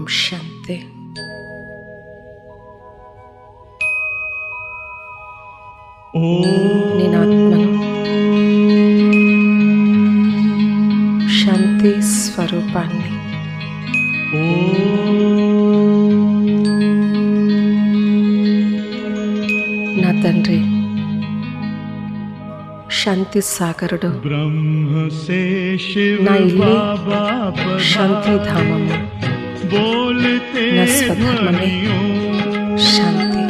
శాంతి. నేను ఆత్మను, శాంతి స్వరూపాన్ని. నా తండ్రి శాంతి సాగరుడు. నా ఇల్లు శాంతి ధామము. నా స్వధర్మమే శాంతి.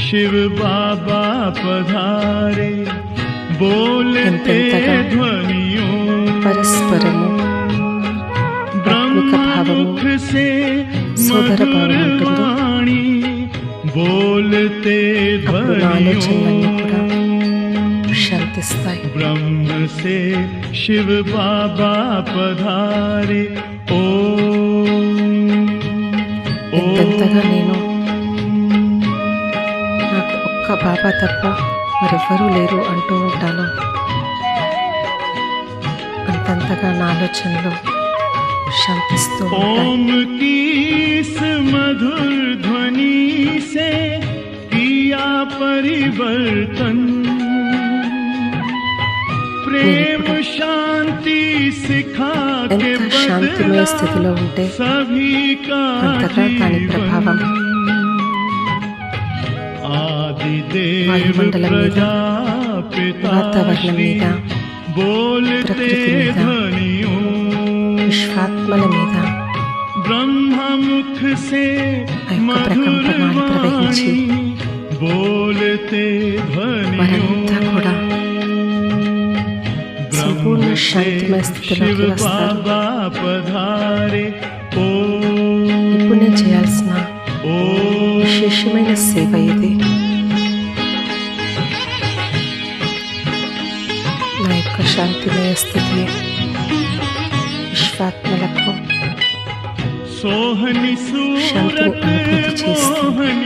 शिव बाबा पधारे बोलते ध्वनियों పరస్పరము ब्रह्ममुख से मधुर वाणी बोलते ध्वनियों శాంతిస్తాయి. ब्रह्म से शिव बाबा पधारे ఎంతెంతగా నేను నాకు ఒక్క బాబా తప్ప మరెవ్వరూ లేరు అంటూ ఉంటాను, అంతంతగా నా ఆలోచనలు శాంతిస్తూ ओम की इस मधुर ध्वनि से किया परिवर्तन प्रेम शांति सिखा के ఎంత శాంతిమయ స్థితిలో ఉంటే सभी का అంతగా దాని ప్రభావం వాయుమండలం మీద, వాతావరణం మీద, ప్రకృతి మీద, విశ్వాత్మల మీద ब्रह्ममुख से ఆ యొక్క ప్రకంపనాలు ప్రవహించి बोलते వారంతా కూడా సంపూర్ణ శాంతిమయ స్థితిలోకి వస్తారు. ఇప్పుడు నేను చేయాల్సిన విశేషమైన సేవ ఇది. నా యొక్క శాంతిమయ స్థితి విశ్వాత్మలకు శాంతిని అనుభూతి చేస్తుంది.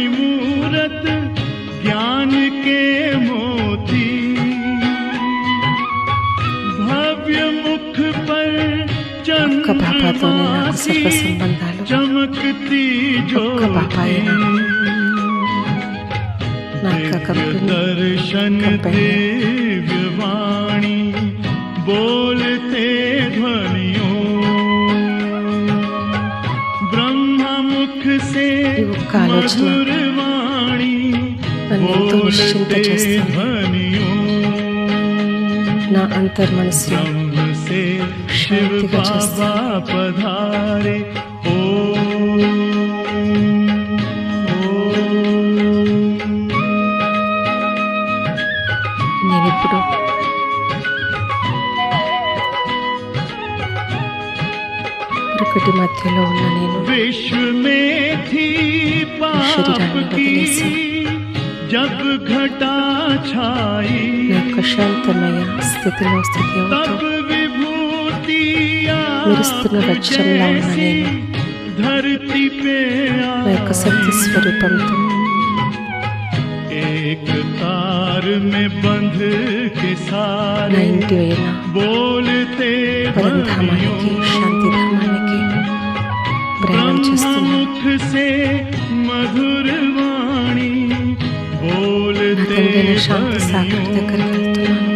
ज्ञान के मोती भव्य मुख पर ఒక్క బాబాతోనే నాకు సర్వ సంబంధాలు. चमकती ఒక్క బాబాయే నా యొక్క दर्शन दिव्य वाणी बोलते ध्वनियों ब्रह्ममुख से ఈ ఒక్క ఆలోచన मधुर वाणी నన్ను ఎంతో నిశ్చింత చేస్తుంది. నా అంతర్మనస్సును శాంతిగా చేస్తుంది. पधारे నేనిప్పుడు ప్రకృతి మధ్యలో ఉన్న నేను विश्व में थी पाप की जब घटा छाई నా యొక్క శాంతమయ స్థితిలో స్థితి అవుతూ तब विभूति మెరుస్తున్న వజ్రంలా ఉన్న నేను धरती पे నా యొక్క శక్తి స్వరూపంతో एक तार में बंध के నా सारे ఇంటి అయిన बोलते పరంధామానికి, శాంతిధామానికి ప్రయాణం చేస్తున్నాను. मुख से मधुर वाणी నా बोलते తండ్రి శాంతి సాగర్ దగ్గరికి వెళ్తున్నాను.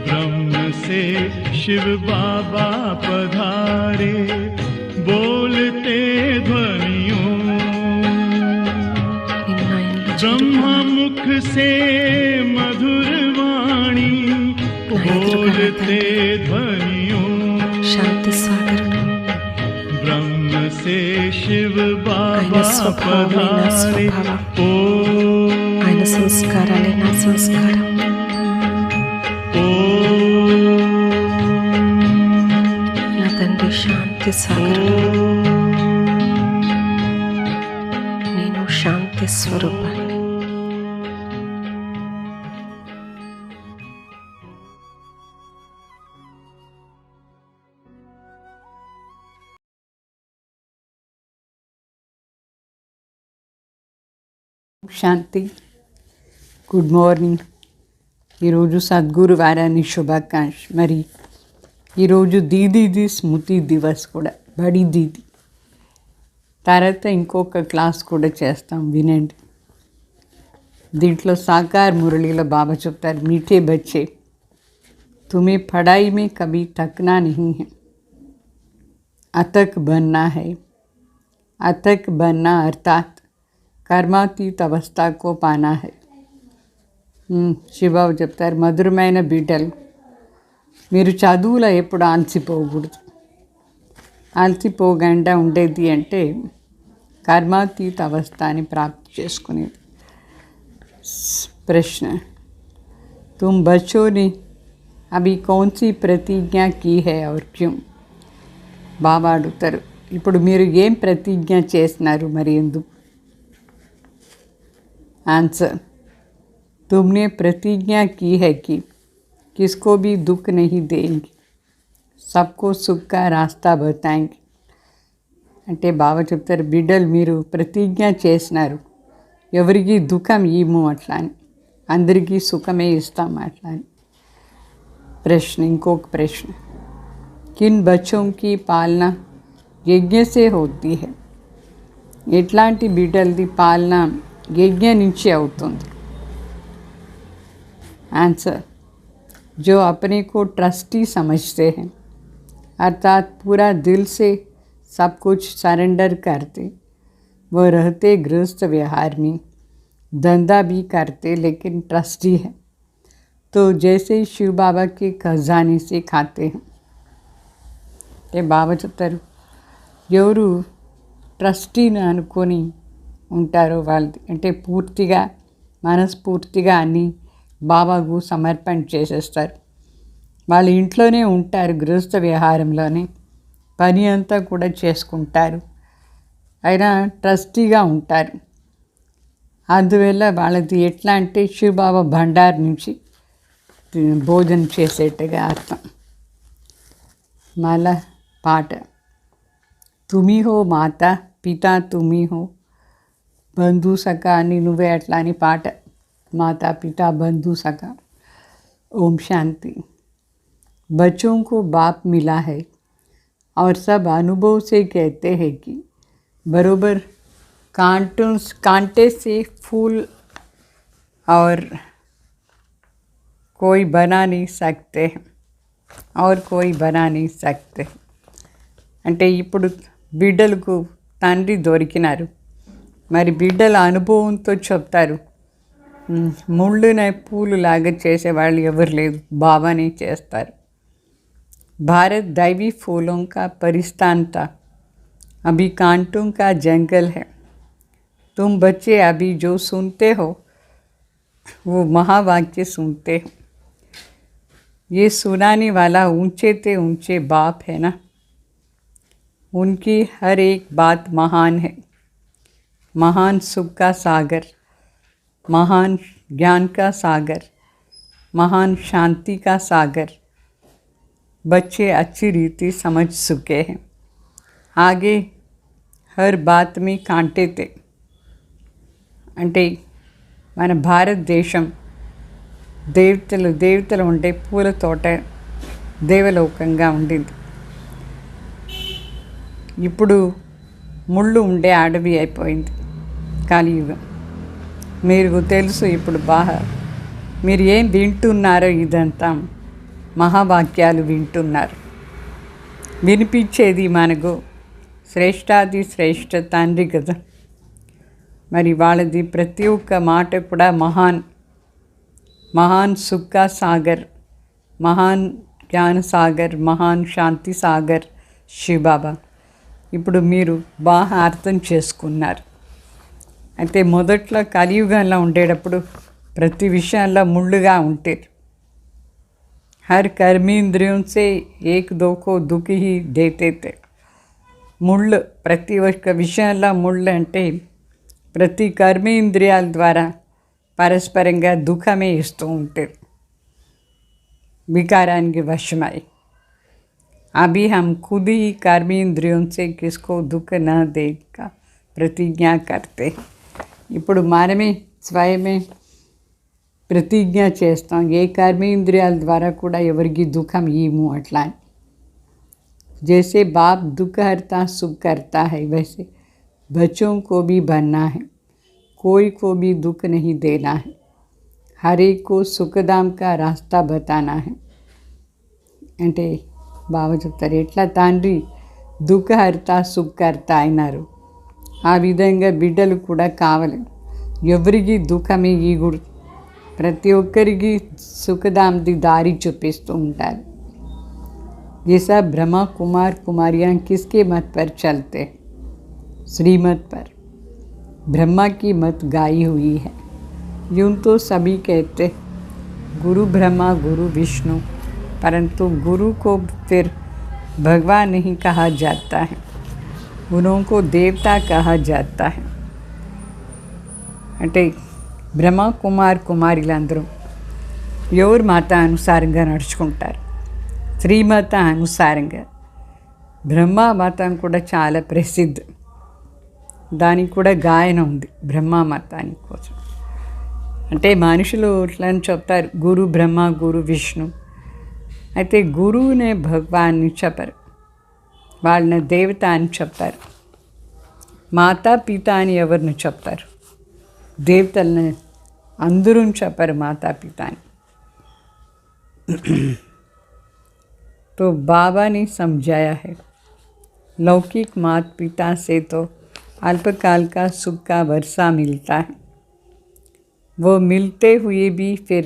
ब्रह्म से शिव बाबा पधारे बोलते ध्वनियों నేను నా ఇంట్లో ब्रह्ममुख से मधुर वाणी बोलते ध्वनियों శాంతి సాగరుడు. ब्रह्म से शिव ఆయన बाबा స్వభావమే నా पधारे స్వభావం, ఆయన సంస్కారాలే నా సంస్కారం. నా తండ్రి శాంతి సాగరుడు, నేను శాంతి స్వరూపాన్ని. శాంతి. Good morning. ఈరోజు సద్గురు వారాన్ని శుభాకాంక్ష. మరి ఈరోజు దీదీది స్మృతి దివస్ కూడా, బడి దీది. తర్వాత ఇంకొక క్లాస్ కూడా చేస్తాం, వినండి. దీంట్లో సాకార్ మురళిలో బాబా చెప్తారు, మీఠే బచ్చే तुम्हें पढ़ाई में कभी थकना नहीं है, अथक बनना है. अथक बनना अर्थात कर्मातीत अवस्था को पाना है. శివబాబు చెప్తారు, మధురమైన బిడ్డలు, మీరు చదువులో ఎప్పుడు ఆలసిపోకూడదు. ఆలసిపోకుండా ఉండేది అంటే కర్మాతీత అవస్థని ప్రాప్తి చేసుకునేది. ప్రశ్న, तुम बच्चों ने अभी कौन सी प्रतिज्ञा की है और क्यों? బాబా అడుగుతారు, ఇప్పుడు మీరు ఏం ప్రతిజ్ఞ చేసినారు, మరి ఎందుకు? आंसर, तुमने प्रतिज्ञा की है कि किसको भी दुख नहीं देंगे, सबको सुख का रास्ता बताएंगे. అంటే బాబా చెప్తారు, బిడ్డలు మీరు ప్రతిజ్ఞ చేసినారు, ఎవరికి దుఃఖం ఇవ్వము అట్లా అని, అందరికీ సుఖమే ఇస్తాం అట్లా అని. प्रश्न, इंकोक प्रश्न, किन बच्चों की पालना यज्ञ से होती है? ఎట్లాంటి బిడ్డలది పాలన యజ్ఞ నుంచి అవుతుంది? आंसर, जो अपने को ट्रस्टी समझते हैं, अर्थात पूरा दिल से सब कुछ सरेंडर करते, वो रहते गृहस्थ व्यवहार में, धंधा भी करते लेकिन ट्रस्टी है, तो जैसे शिव बाबा के खजाने से खाते हैं. అంటే బాబా చెప్తారు, ఎవరు ట్రస్టీని అనుకొని ఉంటారో వాళ్ళది, అంటే పూర్తిగా మనస్ఫూర్తిగా అన్నీ బాబాకు సమర్పణ చేసేస్తారు. వాళ్ళ ఇంట్లోనే ఉంటారు, గృహస్థ వ్యవహారంలోనే పని అంతా కూడా చేసుకుంటారు, అయినా ట్రస్టీగా ఉంటారు. అందువల్ల వాళ్ళది ఎట్లా అంటే శివబాబా భండార్ నుంచి భోజనం చేసేట్టుగా అర్థం. మళ్ళా పాట, తుమి హో మాత పితా తుమి హో బంధు సఖా అని, నువ్వే అట్లా అని పాట. మాతా पिता बंधु सखा. ओम शांति. बच्चों को बाप मिला है और सब अनुभव से कहते हैं कि बरोबर कांटे से फूल और कोई बना नहीं सकते और कोई बना नहीं सकते. అంటే ఇప్పుడు బిడ్డలకు తండ్రి దొరికినారు, మరి బిడ్డల అనుభవంతో చెప్తారు, ముళ్ళున పూలు లాగా చేసేవాళ్ళు ఎవరు లేదు, బాబానే చేస్తారు. भारत दैवी फूलों का परिस्थान था, अभी कांटों का जंगल है. तुम बच्चे अभी जो सुनते हो वो महावाक्य सुनते हो. ये सुनाने वाला ऊंचे ते ऊंचे बाप है ना, उनकी हर एक बात महान है. महान सुख का सागर, महान ज्ञान का सागर, महान शांति का सागर बच्चे अच्छी रीति समझ चुके हैं. आगे हर बात में कांटे थे. అంటే మన భారతదేశం దేవతలు ఉండే పూల తోట దేవలోకంగా ఉండింది. ఇప్పుడు ముళ్ళు ఉండే అడవి అయిపోయింది కలియుగం. మీరు తెలుసు, ఇప్పుడు మీరు ఏం వింటున్నారో ఇదంతా మహావాక్యాలు వింటున్నారు. వినిపించేది మనకు శ్రేష్టాది శ్రేష్ఠ తండ్రి కదా. మరి వాళ్ళది ప్రతి ఒక్క మాట కూడా మహాన్ సుఖ సాగర్, మహాన్ జ్ఞాన సాగర్, మహాన్ శాంతి సాగర్ శివబాబా. ఇప్పుడు మీరు బాగా అర్థం చేసుకున్నారు. అయితే మొదట్లో కలియుగంలో ఉండేటప్పుడు ప్రతి విషయంలో ముళ్ళుగా ఉంటారు. హర్ కర్మేంద్రియం సే ఏక్ దోకో దుఃఖి హీ దేతే తే. ముళ్ళు ప్రతి ఒక్క విషయంలో ముళ్ళు అంటే ప్రతి కర్మేంద్రియాల ద్వారా పరస్పరంగా దుఃఖమే ఇస్తూ ఉంటారు, వికారానికి వశమై. अभी हम खुद ही कर्मेंद्रियों से किसको दुख न देगा प्रतिज्ञा करते. ఇప్పుడు మనమే స్వయమే ప్రతిజ్ఞ చేస్తాం, ఏ కర్మేంద్రియాల ద్వారా కూడా ఎవరికి దుఃఖం ఇవ్వము అట్లా. जैसे बाप दुख हरता सुख करता है, वैसे बच्चों को भी बनना है। कोई को भी दुख नहीं देना है। हर एक को సుఖధాम का रास्ता बताना है. అంటే బాబా చెప్తారు, ఎట్లా తండ్రి దుఃఖహర్త సుఖకర్త అయినారు, ఆ విధంగా బిడ్డలు కూడా కావాలి. ఎవరికి దుఃఖమే ఈగుడు, ప్రతి ఒక్కరికి సుఖధాంది దారి చూపిస్తూ ఉంటారు. जैसा ब्रह्मा कुमार कुमारियाँ किसके मत पर चलते, श्रीमत पर. ब्रह्मा की मत गाई हुई है. यूँ तो सभी कहते गुरु ब्रह्मा गुरु विष्णु, परंतु गुरु को फिर भगवान नहीं कहा जाता है, उनको देवता कहा जाता है. అంటే బ్రహ్మ కుమార్ కుమారులందరూ ఎవరి మాట అనుసారంగా నడుచుకుంటారు, శ్రీమత అనుసారంగా. బ్రహ్మ మతం కూడా చాలా ప్రసిద్ధి, దానికి కూడా గాయన ఉంది బ్రహ్మ మతానికి కోసం. అంటే మనుషులు ఇట్లా అని చెప్తారు, గురు బ్రహ్మ గురు విష్ణు. అయితే గురువునే భగవాన్ని చెప్పరు, వాళ్ళని దేవత అని చెప్తారు. మాతా పిత అని ఎవరిని చెప్తారు, దేవతల్ని అందరూ చెప్పరు మాతా పిత అని. तो बाबा ने समझाया है, लौकिक माता पिता से तो अल्पकाल का सुख का वर्षा मिलता है, वो मिलते हुए भी फिर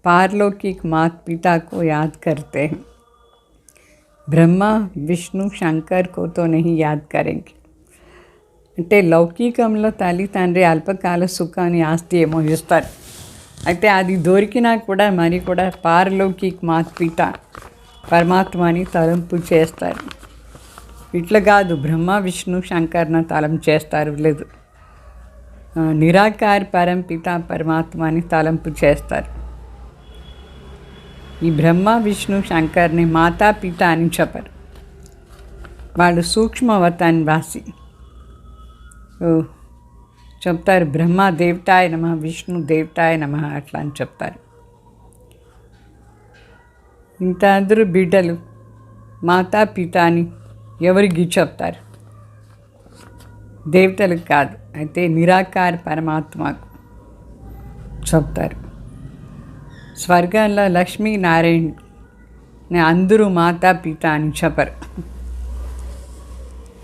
पारलौकिक माता पिता को याद करते हैं. ब्रह्मा विष्णु शंकर को तो नहीं याद करेंगे. అంటే లౌకికంలో తల్లి తండ్రి అల్పకాల సుఖాన్ని ఆస్తి ఏమో ఇస్తారు, అయితే అది దొరికినా కూడా మరి కూడా పారలౌకిక మాత పిత పరమాత్మని తలంపు చేస్తారు. ఇట్లా కాదు బ్రహ్మ విష్ణు శంకర్ని తలం చేస్తారు, లేదు నిరాకార పరంపిత పరమాత్మని తలంపు చేస్తారు. ఈ బ్రహ్మ విష్ణు శంకర్ని మాతా పిత అని చెప్పరు, వాళ్ళు సూక్ష్మవతాన్ని వాసి చెప్తారు. బ్రహ్మ దేవతాయ నమః విష్ణు దేవతాయ నమః అట్లా అని చెప్తారు. ఇంత అందరూ బిడ్డలు మాతా పిత అని ఎవరికి చెప్తారు, దేవతలకు కాదు, అయితే నిరాకార పరమాత్మకు చెప్తారు. స్వర్గంలో లక్ష్మీనారాయణ అందరూ మాతా పిత అని చెప్పరు.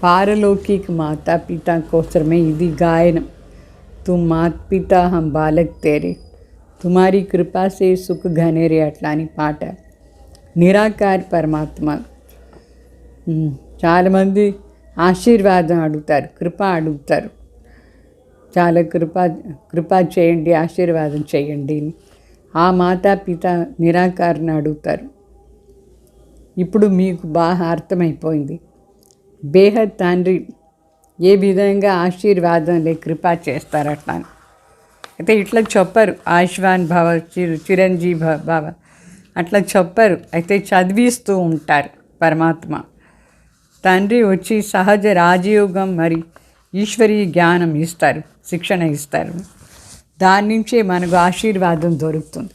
पारलौकिक माता पिता कोसरमे इदी गायन, तुम माता पिता हम बालक तेरे, तुम्हारी कृपा से सुख घने रे अట్లాని పాట. నిరాకార పరమాత్మ చాలామంది ఆశీర్వాదం అడుగుతారు, కృప అడుగుతారు. చాలా కృప చేయండి, ఆశీర్వాదం చేయండి. ఆ మాతా పిత నిరాకారని అడుగుతారు. ఇప్పుడు మీకు బాగా అర్థమైపోయింది, బేహద్ తండ్రి ఏ విధంగా ఆశీర్వాదం లే కృప చేస్తారు అట్లా. అయితే ఇట్లా చెప్పరు ఆయుష్మాన్ భవ చిరంజీవి భవ అట్లా చెప్పరు, అయితే చదివిస్తూ ఉంటారు. పరమాత్మ తండ్రి వచ్చి సహజ రాజయోగం మరి ఈశ్వరీయ జ్ఞానం ఇస్తారు, శిక్షణ ఇస్తారు. దాని నుంచే మనకు ఆశీర్వాదం దొరుకుతుంది.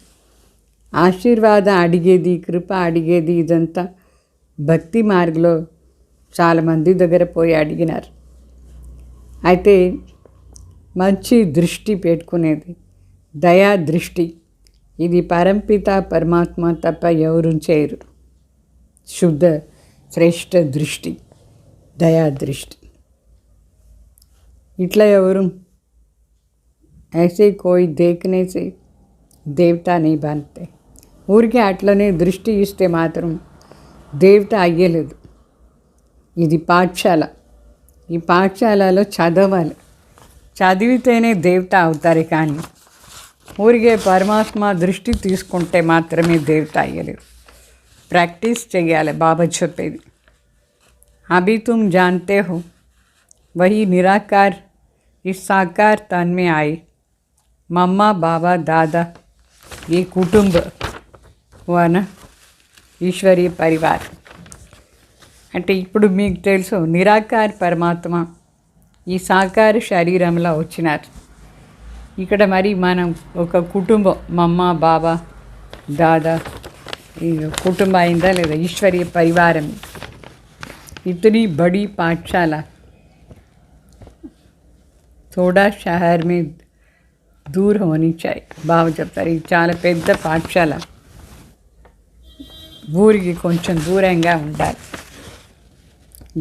ఆశీర్వాదం అడిగేది, కృప అడిగేది ఇదంతా భక్తి మార్గంలో చాలామంది దగ్గర పోయి అడిగినారు. అయితే మంచి దృష్టి పెట్టుకునేది దయా దృష్టి, ఇది పరంపిత పరమాత్మ తప్ప ఎవరు చేయరు. శుద్ధ శ్రేష్ఠ దృష్టి దయా దృష్టి. ఇట్లా ఎవరు ऐसे कोई देखने से देवता नहीं बनते. ఊరికే అట్లనే దృష్టి ఇస్తే మాత్రం దేవత అయ్యలేదు. ఇది పాఠశాల, ఈ పాఠశాలలో చదవాలి, చదివితేనే దేవత అవుతారు. కానీ ఊరికే పరమాత్మ దృష్టి తీసుకుంటే మాత్రమే దేవత అయ్యలేరు. ప్రాక్టీస్ చేయాలి. బాబా చెప్పేది, అభి తుమ్ జాన్తే హో వహీ నిరాకార్ इस साकार तन में आए. मम्मा बाबा दादा ये कुटुंब हुआ ना ఈశ్వరీయ పరివార్. అంటే ఇప్పుడు మీకు తెలుసు నిరాకార పరమాత్మ ఈ సాకార శరీరంలో వచ్చినారు. ఇక్కడ మరి మనం ఒక కుటుంబం, మమ్మ బాబా దాదా ఈ కుటుంబం అయిందా లేదా, ఈశ్వరీయ పరివారం. इतनी बड़ी पाठशाला थोड़ा शहर में दूर होनी चाहिए. బావ చెప్తారు ఇది చాలా పెద్ద పాఠశాల ఊరికి కొంచెం దూరంగా ఉండాలి.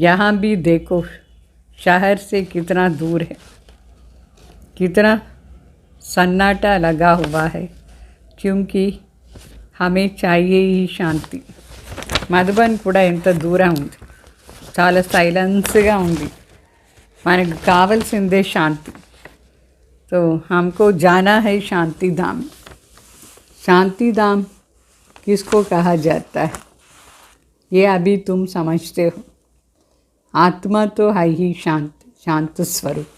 यहाँ भी देखो शहर से कितना दूर है, कितना सन्नाटा लगा हुआ है, क्योंकि हमें चाहिए ही शांति. మధుబన్ కూడా ఎంత దూరం ఉంది, చాలా సైలెన్స్గా ఉంది. మనకు కావాల్సిందే శాంతి. तो हमको जाना है शांति धाम. शांति धाम किसको कहा जाता है ये अभी तुम समझते हो. आत्मा तो है ही शांत, शांत स्वरूप.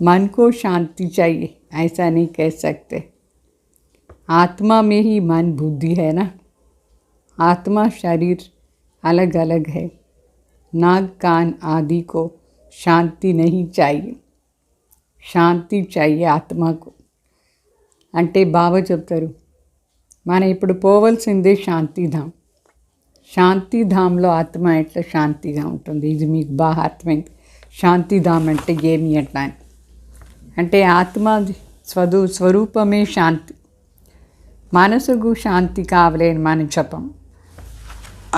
मन को शांति चाहिए ऐसा नहीं कह सकते. आत्मा में ही मन बुद्धि है ना. आत्मा शरीर अलग अलग है. नाक कान आदि को शांति नहीं चाहिए, శాంతి चाहिए ఆత్మకు. అంటే బాబా చెప్తారు మనం ఇప్పుడు పోవలసిందే శాంతిధామ్. శాంతిధామ్లో ఆత్మ ఎట్లా శాంతిగా ఉంటుంది ఇది మీకు బాగా అర్థమైంది. శాంతిధామ్ అంటే ఏమి ఎట్లా అని అంటే ఆత్మ స్వరూపమే శాంతి. మనసుకు శాంతి కావాలి అని మనం చెప్పం.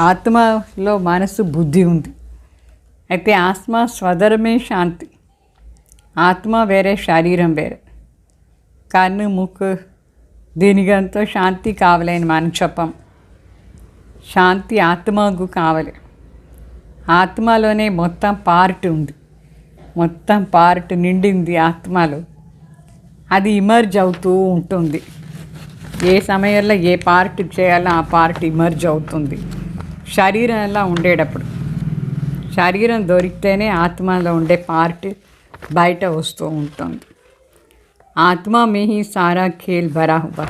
ఆత్మలో మనసు బుద్ధి ఉంది. అయితే ఆత్మ స్వధర్మే శాంతి. ఆత్మ వేరే శరీరం వేరే. కన్ను ముక్కు దీనికంతా శాంతి కావాలని మనం చెప్పం. శాంతి ఆత్మకు కావాలి. ఆత్మలోనే మొత్తం పార్ట్ ఉంది, మొత్తం పార్ట్ నిండింది ఆత్మలో. అది ఇమర్జ్ అవుతూ ఉంటుంది. ఏ సమయంలో ఏ పార్ట్ చేయాలో ఆ పార్ట్ ఇమర్జ్ అవుతుంది. శరీరంలో ఉండేటప్పుడు శరీరం దొరికితేనే ఆత్మలో ఉండే పార్ట్ బయట వస్తూ ఉంటుంది. ఆత్మ మే హీ సారా ఖేల్ భరా హువా.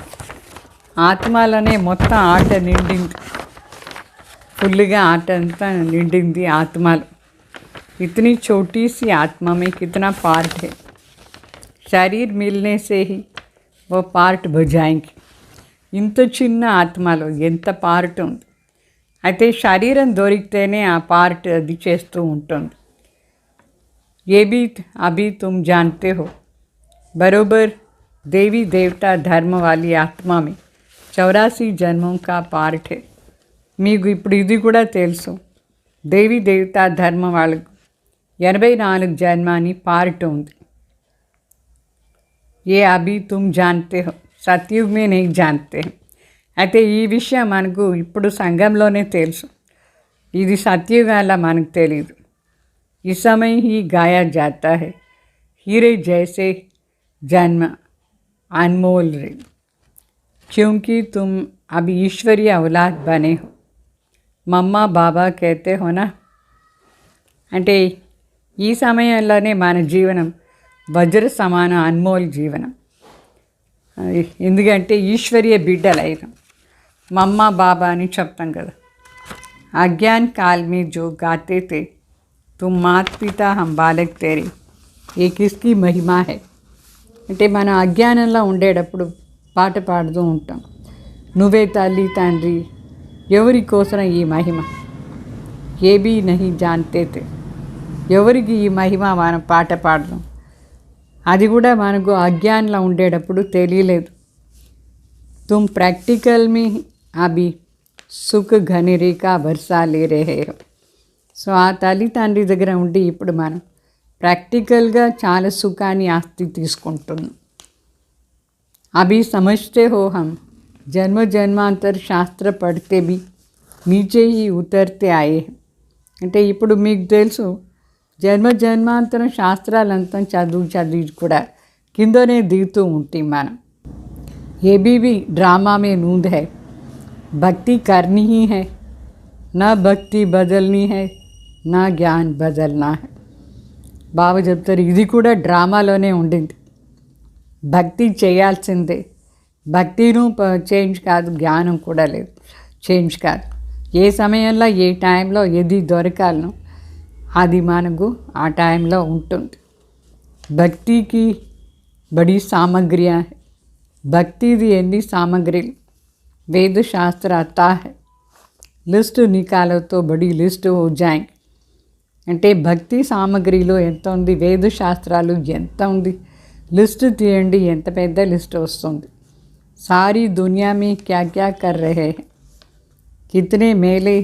ఆత్మలోనే మొత్తం ఆట నిండింది, ఫుల్గా ఆట అంతా నిండింది ఆత్మలో. इतनी छोटी सी आत्मा में कितना पार्ट है. शरीर मिलने से ही वो पार्ट बजाएंगे. ఇంత చిన్న ఆత్మలో ఎంత పార్ట్ ఉంది. అయితే శరీరం దొరికితేనే ఆ పార్ట్ అది చేస్తూ ఉంటుంది. ये भी अभी तुम जानते हो. बरोबर देवी देवता धर्म वाली आत्मा में 84 जन्मों का पार्ट है. మీకు ఇప్పుడు ఇది కూడా తెలుసు. దేవి దేవతా ధర్మ వాళ్ళకు 84 జన్మ అని పార్ట్ ఉంది. ఏ అభి తుమ్ జాన్తే హో, సత్యుగ్ మే नहीं जानते. అయితే ఈ విషయం మనకు ఇప్పుడు సంఘంలోనే తెలుసు. ఇది సత్యుగాల మనకు తెలియదు. इस समय ही गाया जाता है हीरे जैसे जन्म अनमोल रे, क्योंकि तुम अब ईश्वरीय औलाद बने हो. मम्मा बाबा कहते हो ना. అంటే ఈ సమయంలోనే మన జీవనం వజ్ర సమాన అన్మోల్ జీవనం. ఎందుకంటే ఈశ్వరీయ బిడ్డలైన మమ్మ బాబా అని చెప్తాం కదా. అజ్ఞాన్ కాల్ మే జో గాతే తే తుమ్ మాత పితా హం బాలక్ తేరే, ఏ కిస్కి మహిమా హై. అంటే మనం అజ్ఞానంలో ఉండేటప్పుడు పాట పాడుతూ ఉంటాం. నువ్వే తల్లి తండ్రి, ఎవరి కోసం ఈ మహిమ. ఏ బీ నహీ జాన్తే తే, ఎవరికి ఈ మహిమ మనం పాట పాడదాం. అది కూడా మనకు అజ్ఞానంలో ఉండేటప్పుడు తెలియలేదు. తుమ్ ప్రాక్టికల్ మీ అభి సుఖ ఘనిరేఖా వర్షా లే రహే హో. సో ఆ తల్లి తండ్రి దగ్గర ఉండి ఇప్పుడు మనం ప్రాక్టికల్గా చాలా సుఖాన్ని ఆస్తి తీసుకుంటున్నాం. అభి సమజ్తే హో హమ్ జన్మ జన్మాంతర్ శాస్త్ర పడితే బి నీచే హీ ఉతర్తే ఆయే. అంటే ఇప్పుడు మీకు తెలుసు జన్మ జన్మాంతరం శాస్త్రాలంతా చదివి కూడా కిందనే దిగుతూ ఉంటాం మనం. ఏ भी ड्रामा में नूंद है, भक्ति करनी ही है, ना भक्ति बदलनी है, ना ज्ञान बदलना है. బాబా చెప్తారు ఇది కూడా డ్రామాలోనే ఉండింది. భక్తి చేయాల్సిందే. భక్తిను చేంజ్ కాదు, జ్ఞానం కూడా లేదు, చేంజ్ కాదు. ఏ సమయంలో ఏ టైంలో ఏది దొరకాలనో అది మనకు ఆ టైంలో ఉంటుంది. భక్తికి బड़ी सामग्रियाँ है. భక్తిది ఎన్ని సామగ్రిలు वेद शास्त्र आता है. लिस्ट निकालो तो बड़ी लिस्ट हो जाएंगे. అంటే భక్తి సామగ్రిలో ఎంత ఉంది, వేద శాస్త్రాలు ఎంత ఉంది, లిస్ట్ తీయండి, ఎంత పెద్ద లిస్ట్ వస్తుంది. సారీ దునియా మే క్యా క్యా కర్ రహే కితనే మేలే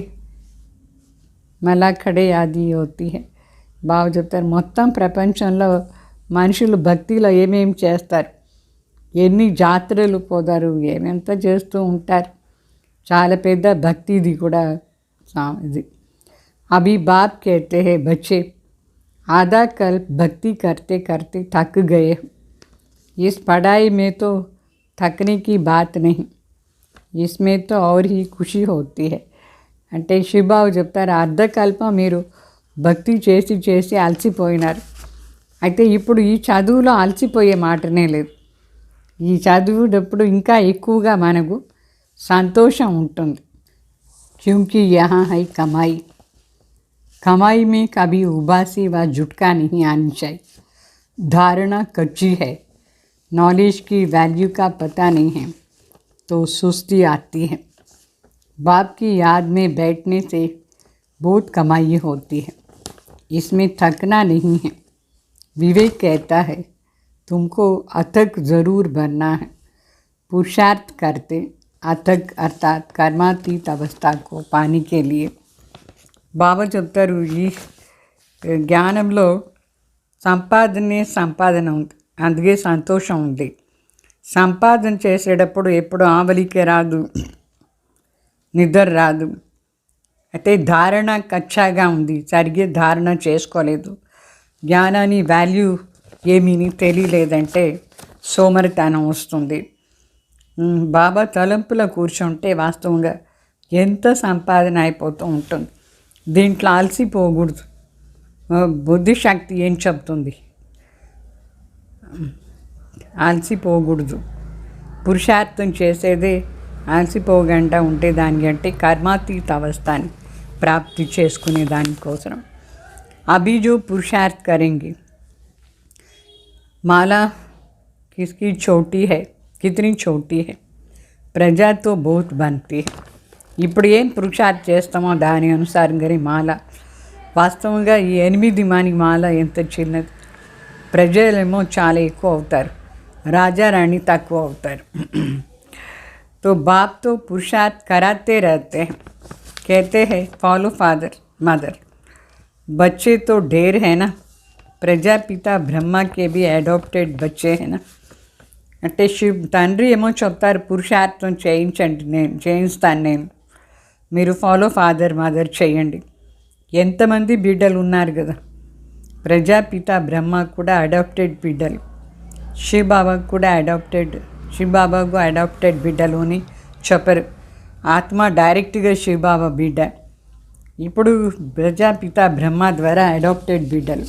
మలా ఖడే ఆది హోతీ హై. బాగా చెప్తారు. మొత్తం ప్రపంచంలో మనుషులు భక్తిలో ఏమేమి చేస్తారు, ఎన్ని జాతరలు పోతారు, ఏమెంత చేస్తూ ఉంటారు. చాలా పెద్ద భక్తిది కూడా ఇది. अभी बाप कहते हैं बच्चे आधा कल्प भक्ति करते करते थक गए. इस पढ़ाई में तो थकने की बात नहीं, इसमें तो और ही खुशी होती है. అంటే శివబాబు చెప్తారు, అర్ధకల్పం మీరు భక్తి చేసి చేసి అలసిపోయినారు. అయితే ఇప్పుడు ఈ చదువులో అలసిపోయే మాటనే లేదు. ఈ చదువుడప్పుడు ఇంకా ఎక్కువగా మనకు సంతోషం ఉంటుంది. క్యూంకి యహా హై కమాయి, कमाई में कभी उबासी व झुटका नहीं आनी चाहिए. धारणा कच्ची है, नॉलेज की वैल्यू का पता नहीं है तो सुस्ती आती है. बाप की याद में बैठने से बहुत कमाई होती है, इसमें थकना नहीं है. विवेक कहता है तुमको अथक ज़रूर बनना है. पुरुषार्थ करते अथक अर्थात कर्मातीत अवस्था को पाने के लिए. బాబా చెప్తారు, ఈ జ్ఞానంలో సంపాదనే సంపాదన ఉంది, అందుకే సంతోషం ఉంది. సంపాదన చేసేటప్పుడు ఎప్పుడు ఆవలికే రాదు, నిద్ర రాదు. అయితే ధారణ కచ్చాగా ఉంది, సరిగ్గా ధారణ చేసుకోలేదు. జ్ఞానాన్ని వాల్యూ ఏమీని తెలియలేదంటే సోమరితనం వస్తుంది. బాబా తలంపులో కూర్చుంటే వాస్తవంగా ఎంత సంపాదన అయిపోతూ ఉంటుంది. దీంట్లో అలసిపోకూడదు. బుద్ధిశక్తి ఏం చెప్తుంది, అలసిపోకూడదు. పురుషార్థం చేసేదే అలసిపోకుండా ఉంటే దానికంటే కర్మాతీత అవస్థని ప్రాప్తి చేసుకునే దానికోసం. అభి జో పురుషార్థ్ కरेंगे माला किसकी छोटी है, कितनी छोटी है, प्रजा तो बहुत बनती है. ఇప్పుడు ఏం పురుషార్థం చేస్తామో దాని అనుసారంగా మాల. వాస్తవంగా ఈ 8 మాని మాల ఎంత చిన్నది. ప్రజలేమో చాలా ఎక్కువ అవుతారు, రాజారాణి తక్కువ అవుతారు. तो बाप तो पुरुषार्थ कराते रहते हैं, कहते हैं फॉलो फादर मदर. बच्चे तो ढेर है ना, प्रजापिता ब्रह्मा के भी एडॉप्टेड बच्चे हैं ना. అంటే తండ్రి ఏమో చెప్తారు, పురుషార్థం చేయించండి, నేను చేయిస్తాను, నేను మీరు ఫాలో ఫాదర్ మదర్ చేయండి. ఎంతమంది బిడ్డలు ఉన్నారు కదా, ప్రజాపిత బ్రహ్మ కూడా అడాప్టెడ్ బిడ్డలు, శివబాబాకు కూడా శివబాబాకు అడాప్టెడ్ బిడ్డలు అని చెప్పరు. ఆత్మ డైరెక్ట్గా శివబాబా బిడ్డ. ఇప్పుడు ప్రజాపిత బ్రహ్మ ద్వారా అడాప్టెడ్ బిడ్డలు.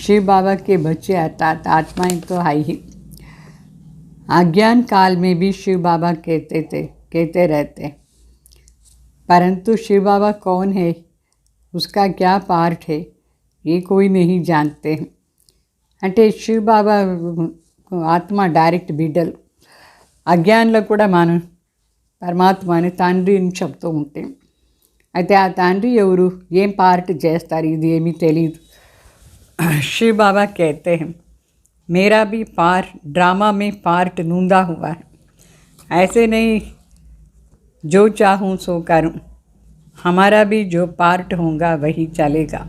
शिव बाबा के बच्चे अर्थात आत्माएं तो है ही. अज्ञान काल में भी शिव बाबा कहते रहते, परंतु शिव बाबा कौन है, उसका क्या पार्ट है, ये कोई नहीं जानते. అంటే శివ బాబా ఆత్మ డైరెక్ట్ బిడ్డలు. అజ్ఞానంలో కూడా మనం పరమాత్మ అని తండ్రిని చెప్తూ ఉంటాం. అయితే ఆ తండ్రి ఎవరు, ఏం పార్ట్ చేస్తారు, ఇది ఏమీ తెలియదు. शिव बाबा कहते हैं मेरा भी ड्रामा में पार्ट नूंदा हुआ है, ऐसे नहीं जो चाहूँ सो करूँ, हमारा भी जो पार्ट होगा वही चलेगा.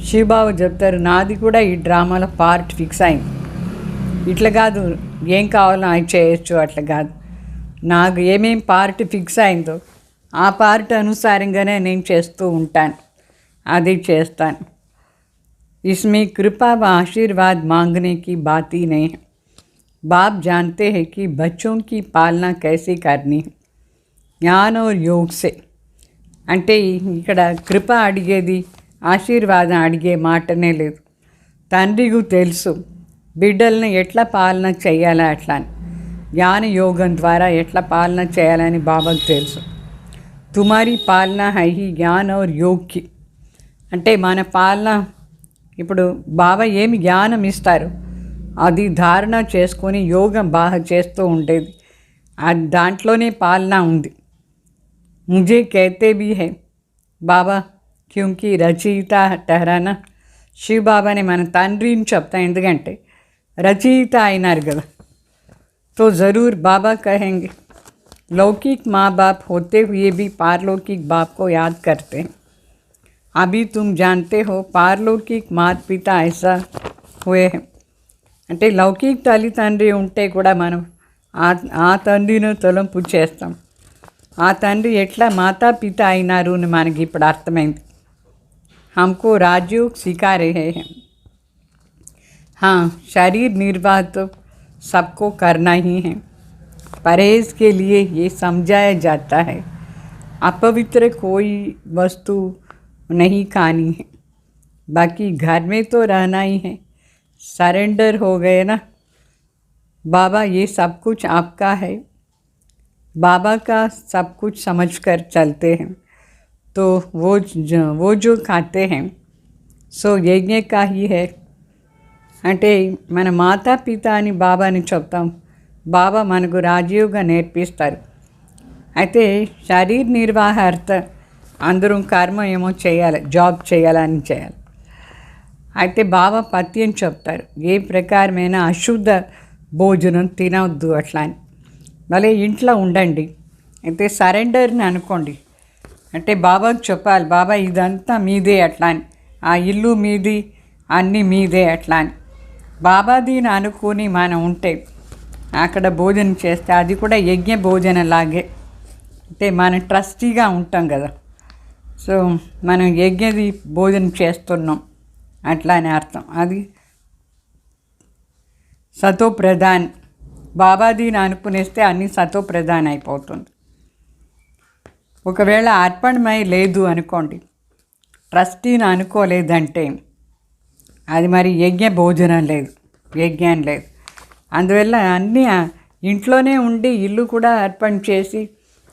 शिव बाबा చెప్తారు, నాది కూడా ఈ డ్రామాలో పార్ట్ ఫిక్స్ అయింది. ఇట్లా కాదు ఏం కావాలో అది చేయొచ్చు, అట్లా కాదు. నాకు ఏమేం పార్ట్ ఫిక్స్ అయిందో ఆ పార్ట్ అనుసారంగానే నేను చేస్తూ ఉంటాను, అది చేస్తాను. इसमें कृपा व आशीर्वाद मांगने की बात ही नहीं है. बाप जानते हैं कि बच्चों की पालना कैसे करनी है, ज्ञान और योग से. అంటే ఇక్కడ కృప అడిగేది, ఆశీర్వాదం అడిగే మాటనే లేదు. తండ్రికి తెలుసు బిడ్డల్ని ఎట్లా పాలన చేయాలా, అట్లా జ్ఞాన యోగం ద్వారా ఎట్లా పాలన చేయాలని బాబాకు తెలుసు. తుమారి పాలన హై జ్ఞాన్ और योग की. అంటే మన పాలన ఇప్పుడు బాబా ఏమి జ్ఞానం ఇస్తారు అది ధారణ చేసుకొని యోగం బాగా చేస్తూ ఉండేది, అది దాంట్లోనే పాలన ఉంది. ముझे कहते भी है बाबा క్యూంకి రచయిత టహరానా శివ బాబాని మన తండ్రిని చెప్తాం, ఎందుకంటే రచయిత అయినారు కదా. तो ज़रूर बाबा कहेंगे लौकिक माँ बाप होते हुए भी पारलौकिक बाप को याद करते हैं. अभी तुम जानते हो पारलौकिक माता पिता ऐसा हुए हैं. అంటే లౌకిక తల్లి తండ్రి ఉంటే కూడా మనం ఆ తండ్రిని తొలగింపు చేస్తాం. ఆ తండ్రి ఎట్లా మాతా పిత అయినారు అని మనకి ఇప్పుడు అర్థమైంది. हमको राजयोग सिखा रहे हैं. हाँ, शरीर निर्वाह तो सबको करना ही है. परहेज के लिए ये समझाया जाता है अपवित्र कोई वस्तु नहीं खानी है. बाकी घर में तो रहना ही है. सरेंडर हो गए ना बाबा, ये सब कुछ आपका है. बाबा का सब कुछ समझकर चलते हैं तो वो जो खाते हैं सो यज्ञ का ही है. అంటే మన మాతాపిత అని బాబాని చెప్తాం. బాబా మనకు రాజయోగా నేర్పిస్తారు. అయితే శరీర నిర్వాహార్థ అందరం కర్మ ఏమో చేయాలి, జాబ్ చేయాలని చేయాలి. అయితే బాబా పత్యం చెప్తారు, ఏ ప్రకారమైన అశుద్ధ భోజనం తినవద్దు అట్లా అని. మళ్ళీ ఇంట్లో ఉండండి. అయితే సరెండర్ని అనుకోండి, అంటే బాబాకు చెప్పాలి, బాబా ఇదంతా మీదే అట్లా అని, ఆ ఇల్లు మీది, అన్నీ మీదే అట్లా అని. బాబాదీని అనుకుని మనం ఉంటే అక్కడ భోజనం చేస్తే అది కూడా యజ్ఞ భోజనం లాగే. అంటే మనం ట్రస్టీగా ఉంటాం కదా, సో మనం యజ్ఞది భోజనం చేస్తున్నాం అట్లా అని అర్థం. అది సతో ప్రధాన్. బాబాదీని అనుకునేస్తే అన్నీ సతో ప్రధాన్ అయిపోతుంది. ఒకవేళ అర్పణమై లేదు అనుకోండి, ట్రస్టీని అనుకోలేదంటే అది మరి యజ్ఞ భోజనం లేదు, యజ్ఞం లేదు. అందువల్ల అన్నీ ఇంట్లోనే ఉండి ఇల్లు కూడా అర్పణ చేసి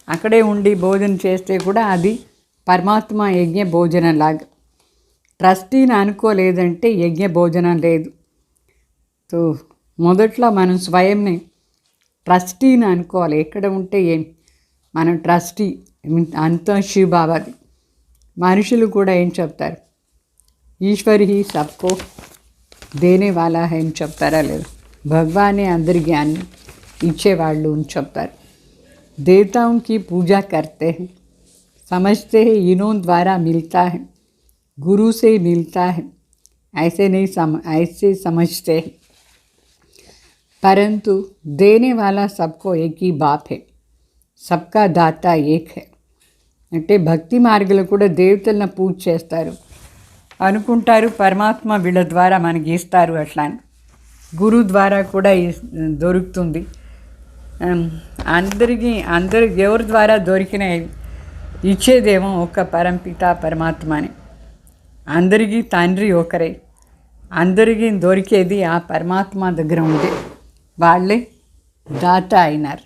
అక్కడే ఉండి భోజనం చేస్తే కూడా అది పరమాత్మ యజ్ఞ భోజనం లాగా. ట్రస్టీని అనుకోలేదంటే యజ్ఞ భోజనం లేదు. సో మొదట్లో మనం స్వయంని ట్రస్టీని అనుకోవాలి. ఎక్కడ ఉంటే ఏం మనం ట్రస్టీ అంతా శివ బాబాది. మనుషులు కూడా ఏం చెప్తారు, ఈశ్వర్ ही सबको देने वाला है అని చెప్తారా లేదు. భగవానే అందరికీ అన్ని ఇచ్చేవాళ్ళు అని చెప్తారు. देवताओं की पूजा करते हैं, समझते हैं इन्हों द्वारा मिलता है, गुरु से मिलता है, ऐसे समझते हैं. परंतु देने वाला सबको एक ही बाप है, सबका दाता एक है. అంటే భక్తి మార్గంలో కూడా దేవతలను పూజ చేస్తారు అనుకుంటారు, పరమాత్మ వీళ్ళ ద్వారా మనకి ఇస్తారు అట్లా అని. గురు ద్వారా కూడా దొరుకుతుంది. అందరికి ఎవరి ద్వారా దొరికిన ఇచ్చేదేమో ఒక పరంపిత పరమాత్మ అని. అందరికీ తండ్రి ఒకరే, అందరికీ దొరికేది ఆ పరమాత్మ దగ్గర ఉంది, వాళ్ళే దాత అయినారు.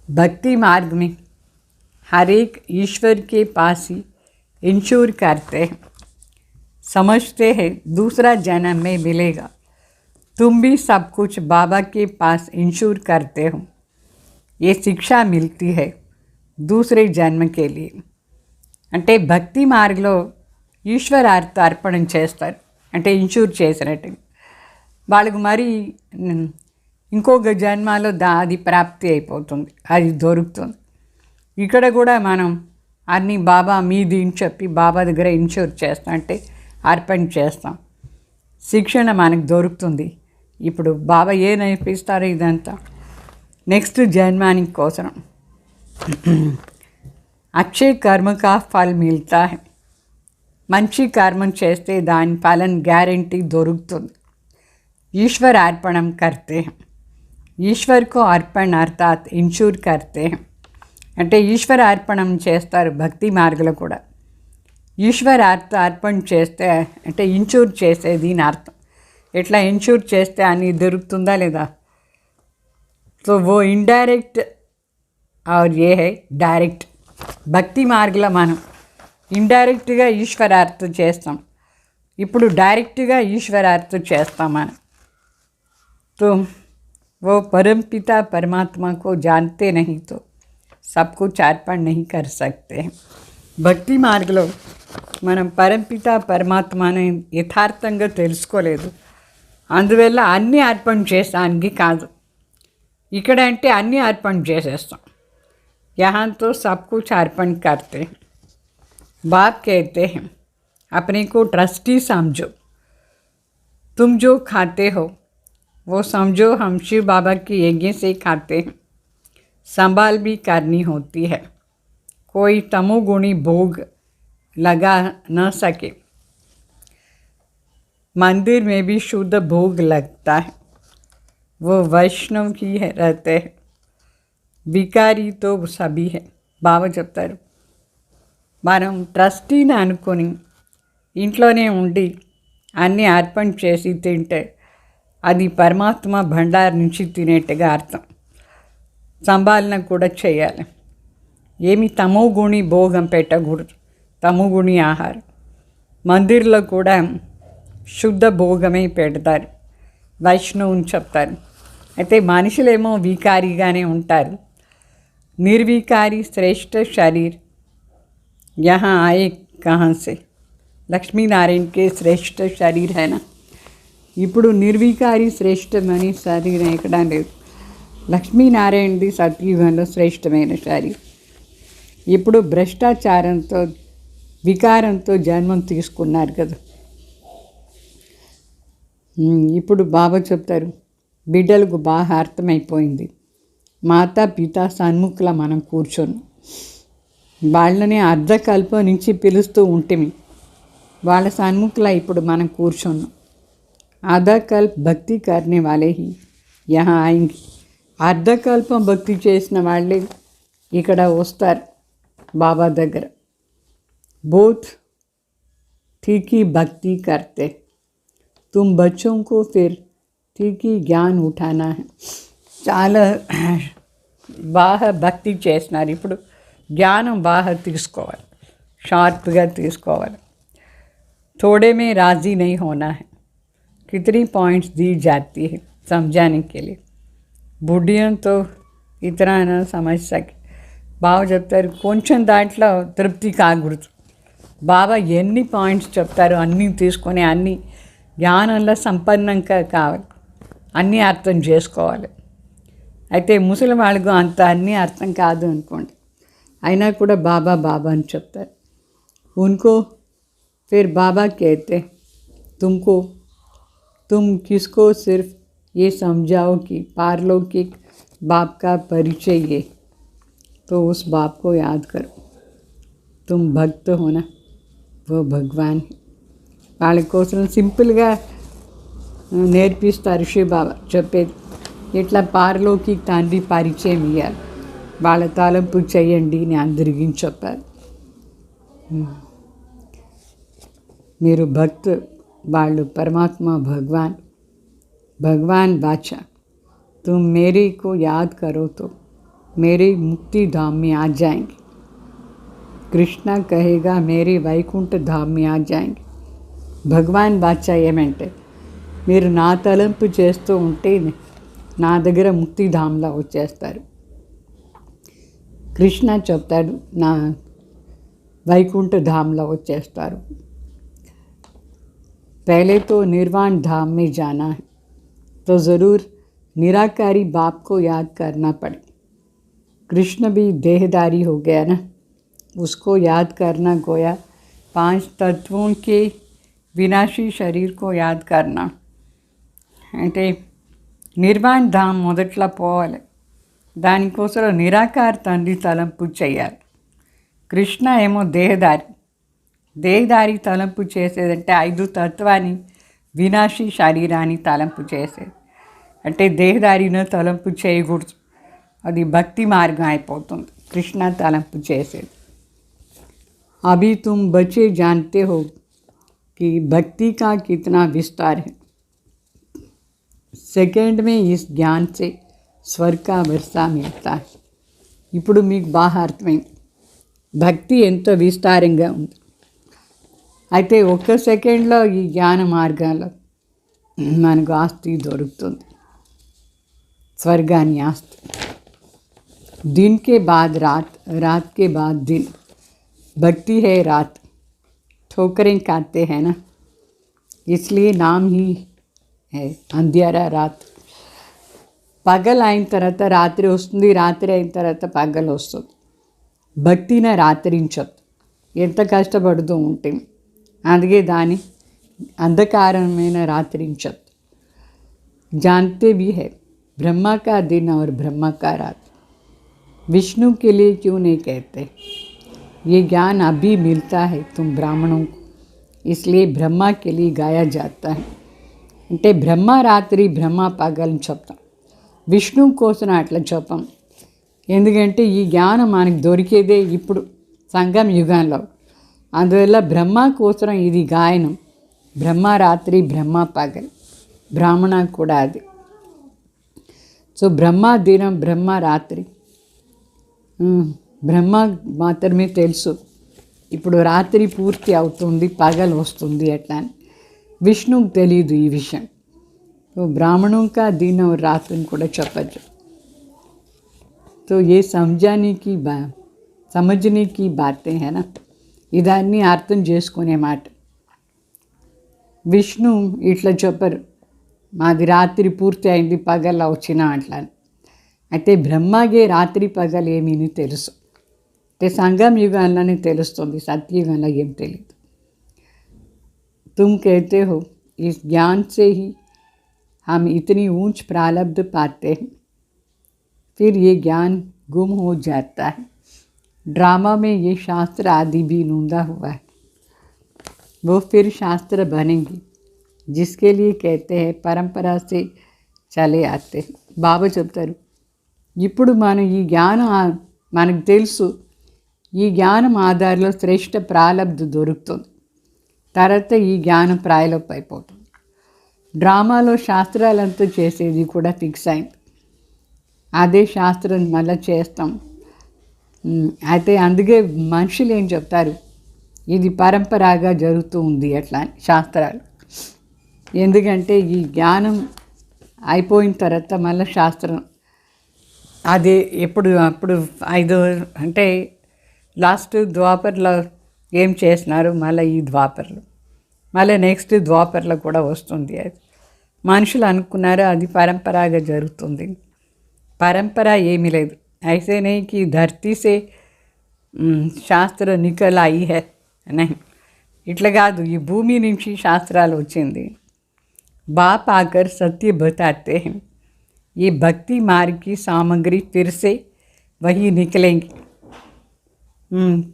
भक्ति मार्ग में हर एक ईश्वर के पास ही इंश्योर करते हैं, समझते हैं दूसरा जन्म में मिलेगा. तुम भी सब कुछ बाबा के पास इंश्योर करते हो. ये शिक्षा मिलती है दूसरे जन्म के लिए. అంటే భక్తి మార్గంలో ఈశ్వరార్థ అర్పణం చేస్తారు, అంటే ఇన్షూర్ చేసినట్టు వాళ్ళకు మరి ఇంకొక జన్మలో అది ప్రాప్తి అయిపోతుంది, అది దొరుకుతుంది. ఇక్కడ కూడా మనం అన్నీ బాబా మీది అని చెప్పి బాబా దగ్గర ఇన్షూర్ చేస్తాం, అంటే అర్పణ చేస్తాం. శిక్షణ మనకు దొరుకుతుంది. ఇప్పుడు బాబా ఏ నేర్పిస్తారో ఇదంతా నెక్స్ట్ జన్మానికి కోసం. అక్షయ కర్మ కా ఫల్ మిల్తా హై. మంచి కర్మం చేస్తే దాని ఫలం గ్యారంటీ దొరుకుతుంది. ఈశ్వర అర్పణం करते हैं, ఈశ్వర్ కో అర్పణ అర్థాత్ ఇన్షూర్ करते हैं. అంటే ఈశ్వర అర్పణం చేస్తారు భక్తి మార్గంలో కూడా. ఈశ్వర అర్పణ చేస్తే అంటే ఇన్షూర్ చేసేది అని అర్థం. ఎట్లా ఇన్షూర్ చేస్తే అని దొరుకుతుందా లేదా. So oh indirect or a high direct. భక్తి మార్గంలో మనం ఇండైరెక్ట్గా ఈశ్వరార్థ చేస్తాం, ఇప్పుడు డైరెక్ట్గా ఈశ్వరార్థ చేస్తాం మనం. तो वो परमपिता परमात्मा को जानते नहीं तो सब कुछ अर्पण नहीं कर सकते. భక్తి మార్గంలో మనం పరంపిత పరమాత్మని యథార్థంగా తెలుసుకోలేదు. అందువల్ల అన్నీ అర్పణ చేసానికి కాదు. ఇక్కడ అంటే అన్నీ అర్పణ చేసేస్తాం. यहाँ तो सब कुछ अर्पण करते हैं. बाप कहते हैं अपने को ट्रस्टी समझो. तुम जो खाते हो वो समझो हम शिव बाबा की यज्ञ से खाते हैं. संभाल भी करनी होती है. कोई तमोगुणी भोग लगा न सके. मंदिर में भी शुद्ध भोग लगता है. वो वैष्णव ही रहते हैं. వికారి తో సభీ హే. బాబా చెప్తారు, మనం ట్రస్టీని అనుకొని ఇంట్లోనే ఉండి అన్నీ అర్పణ చేసి తింటే అది పరమాత్మ భండార్ నుంచి తినేట్టుగా అర్థం. సంభాలన కూడా చేయాలి. ఏమి తమోగుణి భోగం పెట్టకూడదు, తమోగుణి ఆహారం. మందిర్లో కూడా శుద్ధ భోగమే పెడతారు, వైష్ణవుని చెప్తారు. అయితే మనుషులేమో వికారిగానే ఉంటారు. निर्विकारी श्रेष्ठ शरीर यहाँ आए कहाँ से. లక్ష్మీ నారాయణ के श्रेष्ठ शरीर है ना. ఇప్పుడు నిర్వికారి శ్రేష్టమని శరీరం ఎక్కడా లేదు. లక్ష్మీనారాయణది సత్యుగంలో శ్రేష్టమైన శరీరం. ఇప్పుడు భ్రష్టాచారంతో వికారంతో జన్మం తీసుకున్నారు కదా. ఇప్పుడు బాబా చెప్తారు, బిడ్డలకు బాగా అర్థమైపోయింది. మాతా పిత సన్ముఖుల మనం కూర్చొని వాళ్ళని అర్ధకల్పం నుంచి పిలుస్తూ ఉంటేమి వాళ్ళ సన్ముఖుల ఇప్పుడు మనం కూర్చున్నాం. అర్ధకల్ప భక్తి కర్నే వాళ్ళే హీ యహా ఆయింగి. అర్ధకల్పం భక్తి చేసిన వాళ్ళే ఇక్కడ వస్తారు బాబా దగ్గర. బోత్ ठीक ही भक्ति करते. तुम बच्चों को फिर ठीक ही ज्ञान उठाना है. చాలా బాగా భక్తి చేసినారు. ఇప్పుడు జ్ఞానం బాగా తీసుకోవాలి, షార్ప్గా తీసుకోవాలి. थोड़े में राज़ी नहीं होना है. कितनी पॉइंट्स दी जाती है समझाने के लिए. बुढ़ियों तो इतना ना समझ सके. బాబా చెప్తారు కొంచెం దాంట్లో తృప్తి కాకూడదు. బాబా ఎన్ని పాయింట్స్ చెప్తారు అన్నీ తీసుకొని అన్నీ జ్ఞానంలో సంపన్నంగా కావాలి, అన్నీ అర్థం చేసుకోవాలి. అయితే ముసలి వాళ్ళకు అంత అన్నీ అర్థం కాదు అనుకోండి, అయినా కూడా బాబా బాబా అని చెప్తారు. उनको फिर बाबा कहते तुमको तुम किसको सिर्फ ये समझाओ कि पारलौकिक बाप का परिचय ये, तो उस बाप को याद करो. तुम भक्त हो ना, वो भगवान है. వాళ్ళ కోసం సింపుల్గా నేర్పిస్తారు శివ బాబా చెప్పేది. ఇట్లా పారలోకి తండ్రి పరిచయం ఇవ్వాలి, వాళ్ళ తలంపు చేయండి అని అందరికీ చెప్పారు. మీరు భక్త్, వాళ్ళు పరమాత్మ భగవాన్. भगवान बादशाह तुम मेरे को याद करो तो मेरे मुक्ति धाम में आ जाएंगे. कृष्णा कहेगा मेरे వైకుంఠ धाम में आ जाएंगे. భగవాన్ బాద్షా ఏమంటే మీరు నా తలంపు చేస్తూ ఉంటే నా దగ్గర ముక్తిధామ్లో వచ్చేస్తారు. కృష్ణ చెప్తాడు నా వైకుంఠ ధామ్లో వచ్చేస్తారు. पहले तो निर्वाण धाम में जाना है तो ज़रूर निराकारी बाप को याद करना पड़े. कृष्ण भी देहदारी हो गया ना, उसको याद करना गोया 5 तत्वों के विनाशी शरीर को याद करना. అంటే నిర్వాణ్ ధామ్ మొదట్లో పోవాలి, దానికోసం నిరాకార తండ్రి తలంపు చేయాలి. కృష్ణ ఏమో దేహదారి తలంపు చేసేదంటే 5 తత్వాన్ని వినాశీ శరీరాన్ని తలంపు చేసేది. అంటే దేహదారిని తలంపు చేయకూడదు, అది భక్తి మార్గం అయిపోతుంది. కృష్ణ తలంపు చేసేది. అభి తుమ్ బచ్చే జాన్తే హో कि भक्ति का कितना विस्तार है. सेकंड में इस ज्ञान से स्वर्ग का वर्षा मिलता है. ఇప్పుడు మీకు బాగా అర్థమైంది భక్తి ఎంతో విస్తారంగా ఉంది. అయితే ఒక్క సెకండ్లో ఈ జ్ఞాన మార్గాల్లో మనకు ఆస్తి దొరుకుతుంది, స్వర్గాన్ని ఆస్తి. दिन के बाद रात, रात के बाद दिन, भक्ति है रात, ठोकरें खाते हैं ना, इसलिए नाम ही है अंधेरा रात. పగలు అయిన తర్వాత రాత్రి వస్తుంది, రాత్రి అయిన తర్వాత పగలు వస్తుంది. భక్తిని రాత్రించదు, ఎంత కష్టపడుతూ ఉంటే. అందుకే దాని अंधकारమైన रात्रिंचत. जानते भी है ब्रह्मा का दिन और ब्रह्मा का रात. विष्णु के लिए क्यों नहीं कहते? ये ज्ञान अभी मिलता है तुम ब्राह्मणों को, इसलिए ब्रह्मा के लिए गाया जाता है. అంటే బ్రహ్మ రాత్రి బ్రహ్మ పగలని చెప్తాం, విష్ణువు కోసం అట్లా చెప్పాం. ఎందుకంటే ఈ జ్ఞానం మనకు దొరికేదే ఇప్పుడు సంగమ యుగంలో. అందువల్ల బ్రహ్మ కోసం ఇది గాయనం. బ్రహ్మ రాత్రి బ్రహ్మ పగల్, బ్రాహ్మణ కూడా అది. సో బ్రహ్మ దినం బ్రహ్మ రాత్రి, బ్రహ్మ మాత్రమే తెలుసు ఇప్పుడు రాత్రి పూర్తి అవుతుంది పగలు వస్తుంది అట్లా అని. విష్ణువుకి తెలియదు ఈ విషయం. तो ब्राह्मणों का दिन और रात కూడా చెప్పచ్చు. तो ये समझने की बातें है ना, ఇదాన్ని అర్థం చేసుకునే మాట. విష్ణు ఇట్లా చెప్పరు, మాది రాత్రి పూర్తి అయింది పగల వచ్చిన అట్లా. అయితే బ్రహ్మగే రాత్రి పగలు ఏమీ తెలుసు. అంటే సంగమ యుగాల్లోనే తెలుస్తుంది, సత్యయుగంలో ఏం తెలియదు. तुम कहते हो इस ज्ञान से ही हम इतनी ऊंच प्रारब्ध पाते हैं, फिर ये ज्ञान गुम हो जाता है. ड्रामा में ये शास्त्र आदि भी नूंदा हुआ है, वो फिर शास्त्र बनेंगे जिसके लिए कहते हैं परंपरा से चले आते हैं. బాబా చెప్తారు, ఇప్పుడు మనం ఈ జ్ఞానం మనకు తెలుసు, ఈ జ్ఞానం ఆధారంలో శ్రేష్ఠ ప్రాలబ్ధి దొరుకుతుంది. తర్వాత ఈ జ్ఞానం ప్రాయలోపు అయిపోతుంది. డ్రామాలో శాస్త్రాలంతా చేసేది కూడా ఫిక్స్ అయింది, అదే శాస్త్రం మళ్ళీ చేస్తాం. అయితే అందుకే మనుషులు ఏం చెప్తారు, ఇది పరంపరగా జరుగుతూ ఉంది అట్లా శాస్త్రాలు. ఎందుకంటే ఈ జ్ఞానం అయిపోయిన తర్వాత మళ్ళీ శాస్త్రం అదే అప్పుడు 5 అంటే లాస్ట్ ద్వాపర్లో ఏం చేసినారు, మళ్ళీ ఈ ద్వాపర్లో మళ్ళీ నెక్స్ట్ ద్వాపర్లో కూడా వస్తుంది. అది మనుషులు అనుకున్నారు అది పరంపరగా జరుగుతుంది. పరంపర ఏమీ లేదు. ऐसे नहीं कि धरती से శాస్త్ర నికల్ आई है नहीं, ఇట్లా కాదు, ఈ భూమి నుంచి శాస్త్రాలు వచ్చింది. बाप आकर सत्य बताते हैं, ये भक्ति मार्ग की सामग्री फिर से वही निकलेंगी.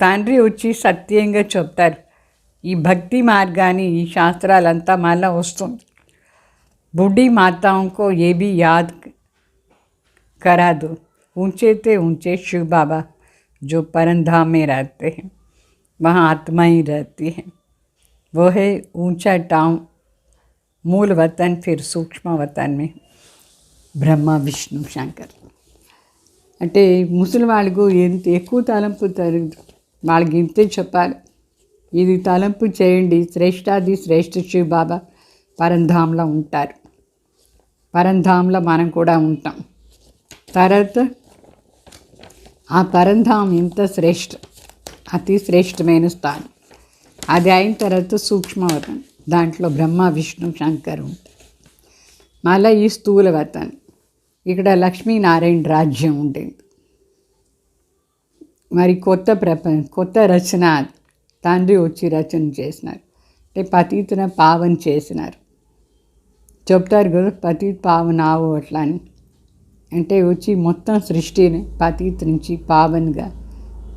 తండ్రి వచ్చి సత్యంగా చెప్తారు, ఈ భక్తి మార్గాన్ని ఈ శాస్త్రాలంతా మళ్ళీ వస్తుంది. బుడ్ढी माताओं को ये भी याद करा दो, ऊंचे ते ऊंचे शिव बाबा जो परमधाम में रहते हैं, वहाँ आत्मा ही रहती है. वो है ऊंचा टाउन, मूल वतन, फिर सूक्ष्म वतन में బ్రహ్మ విష్ణు శంకర్. అంటే ముసలి వాళ్ళకు ఎంత ఎక్కువ తలంపు వాళ్ళకి ఇంతే చెప్పాలి, ఇది తలంపు చేయండి, శ్రేష్టాది శ్రేష్ఠ శివ బాబా పరంధాంలో ఉంటారు. పరంధాంలో మనం కూడా ఉంటాం. తర్వాత ఆ పరంధాం ఎంత శ్రేష్ఠ, అతి శ్రేష్టమైన స్థానం. అది అయిన తర్వాత సూక్ష్మవతం, దాంట్లో బ్రహ్మ విష్ణు శంకర్ ఉంటారు. మళ్ళీ ఈ స్థూల వతం, ఇక్కడ లక్ష్మీనారాయణ రాజ్యం ఉండేది. మరి కొత్త రచన తండ్రి వచ్చి రచన చేసినారు. అంటే పతితన పావన్ చేసినారు. చెప్తారు కదా పతిత్ పావన్ ఆవు అట్లా అని. అంటే వచ్చి మొత్తం సృష్టిని పతిత్ నుంచి పావన్గా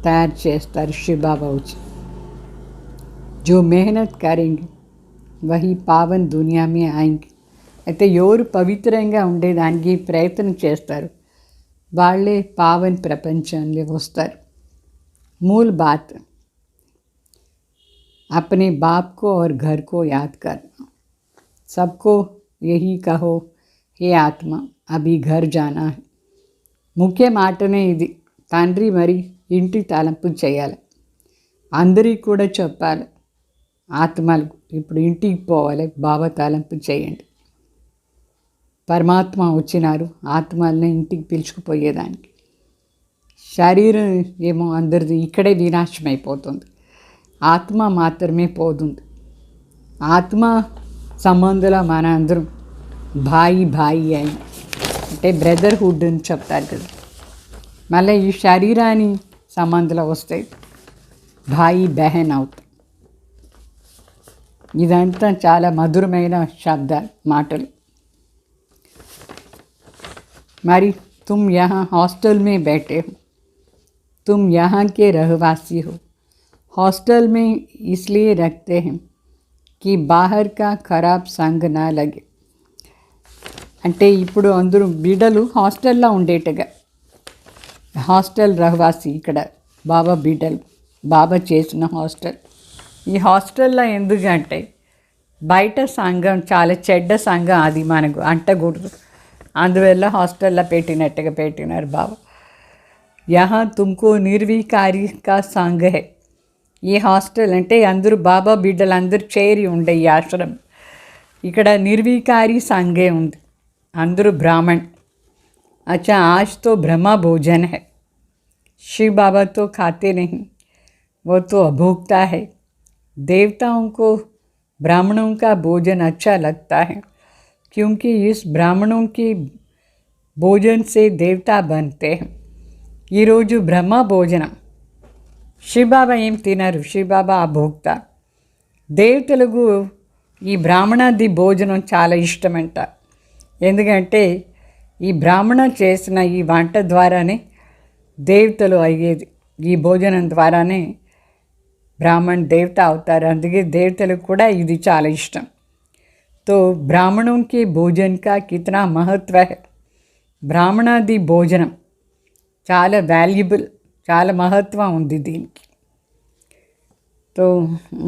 తయారు చేస్తారు శివబాబా వచ్చి. జో మెహనత్ కరేంగే వహీ పావన్ దునియా మే ఆయేంగే. అయితే ఎవరు పవిత్రంగా ఉండేదానికి ప్రయత్నం చేస్తారు వాళ్ళే పావన్ ప్రపంచంలో వస్తారు. మూల్ బాత్ अपने बाप को और घर को याद करना, सबको यही कहो हे आत्मा अभी घर जाना है. ముఖ్య మాటనే ఇది. తండ్రి మరి ఇంటి తలంపు చేయాలి, అందరికీ కూడా చెప్పాలి, ఆత్మలకు ఇప్పుడు ఇంటికి పోవాలి, బాబా తలంపు చేయండి. పరమాత్మ వచ్చినారు ఆత్మల్ని ఇంటికి పిలుచుకుపోయేదానికి. శరీరం ఏమో అందరిది ఇక్కడే వినాశమైపోతుంది, ఆత్మ మాత్రమే పోతుంది. ఆత్మ సంబంధంలో మన అందరం భాయి అని అంటే బ్రదర్హుడ్ అని చెప్తారు కదా. మళ్ళీ ఈ శరీరాన్ని సంబంధంలో వస్తాయి భాయి బెహన్ అవుతాయి. ఇదంతా చాలా మధురమైన శబ్దాలు, మాటలు. మరి तुम यहाँ हॉस्टल में बैठे हो, तुम यहाँ के रहवासी हो. हॉस्टल में इसलिए रखते हैं कि बाहर का खराब संग ना लगे. అంటే ఇప్పుడు అందరూ బిడ్డలు హాస్టల్లో ఉండేట్టుగా, హాస్టల్ రహవాసి ఇక్కడ బాబా బిడ్డలు, బాబా చేసిన హాస్టల్. ఈ హాస్టల్లో ఎందుకంటే బయట సంఘం చాలా చెడ్డ సంఘం, అది మనకు అంటకూడదు. అందువల్ల హాస్టల్లో పెట్టినట్టుగా పెట్టినారు బాబా. యహా తుమ్కో నిర్వికారి కా సంఘ హై. ఈ హాస్టల్ అంటే అందరూ బాబా బిడ్డలు అందరూ చేరి ఉండే ఈ ఆశ్రమం. ఇక్కడ నిర్వికారి సంఘే ఉంది, అందరూ బ్రాహ్మణ్. अच्छा आज तो ब्रह्मा भोजन है, शिव बाबा तो खाते नहीं, वो तो अभोक्ता है. देवताओं को ब्राह्मणों का भोजन अच्छा लगता है क्योंकि इस ब्राह्मणों के भोजन से देवता बनते हैं. ఈ రోజు బ్రహ్మ భోజనం, శివబాబా ఏం తినరు, శివబాబా అభోక్త. దేవతలకు ఈ బ్రాహ్మణాది భోజనం చాలా ఇష్టమంట. ఎందుకంటే ఈ బ్రాహ్మణ చేసిన ఈ వంట ద్వారానే దేవతలు అయ్యేది, ఈ భోజనం ద్వారానే బ్రాహ్మణ్ దేవత అవుతారు. అందుకే దేవతలకు కూడా ఇది చాలా ఇష్టం. तो ब्राह्मणों के भोजन का कितना महत्व है. బ్రాహ్మణాది భోజనం చాలా వాల్యుబుల్, చాలా మహత్వం ఉంది దీనికి. तो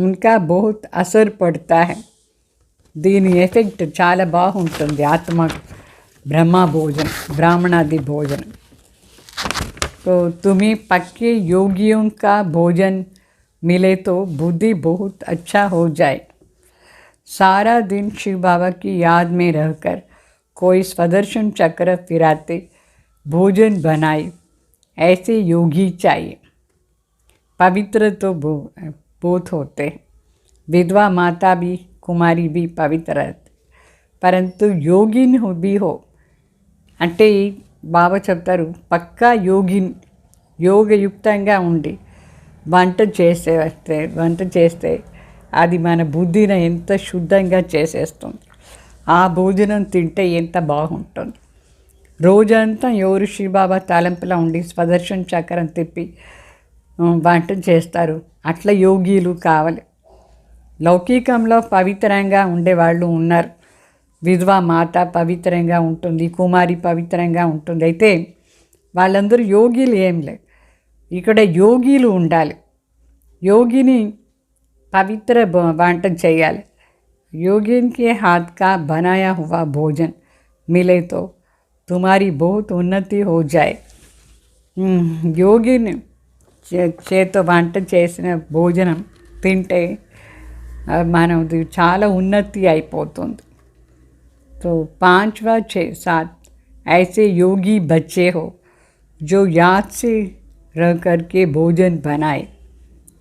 उनका बहुत असर पड़ता है, దీని ఎఫెక్ట్ చాలా బాగుంటుంది ఆత్మ. బ్రహ్మ భోజనం, బ్రాహ్మణాది భోజనం. तो तुम्हें पक्के योगियों का भोजन मिले तो बुद्धि बहुत अच्छा हो जाए. सारा दिन शिव बाबा की याद में रहकर कोई स्वदर्शन चक्र फिराते भोजन बनाए, ऐसे योगी चाहिए. पवित्र तो बहुत होते हैं, विधवा माता भी, कुमारी भी पवित्र रहते, परंतु योगिन हो भी हो. అంటే బాబా చెప్తారు పక్కా యోగిన్, యోగయుక్తంగా ఉండి వంట చేస్తే అది మన బుద్ధిని ఎంత శుద్ధంగా చేసేస్తుంది. ఆ భోజనం తింటే ఎంత బాగుంటుంది. రోజంతా ఎవరు శివబాబా తలంపులా ఉండి స్వదర్శన చక్రం తిప్పి వంట చేస్తారు, అట్లా యోగీలు కావాలి. లౌకికంలో పవిత్రంగా ఉండేవాళ్ళు ఉన్నారు, విధవా మాత పవిత్రంగా ఉంటుంది, కుమారి పవిత్రంగా ఉంటుంది. అయితే వాళ్ళందరూ యోగిలు ఏం లేదు, ఇక్కడ యోగిలు ఉండాలి. యోగిని पवित्र వంట చేయాలి. योगिन के हाथ का बनाया हुआ भोजन मिले तो तुम्हारी बहुत उन्नति हो जाए. యోగిని చేతో వంట చేసిన భోజనం తింటే మనది చాలా ఉన్నతి అయిపోతుంది. तो 5 व 6 7 ऐसे योगी बच्चे हो जो याद से रह कर के भोजन बनाए,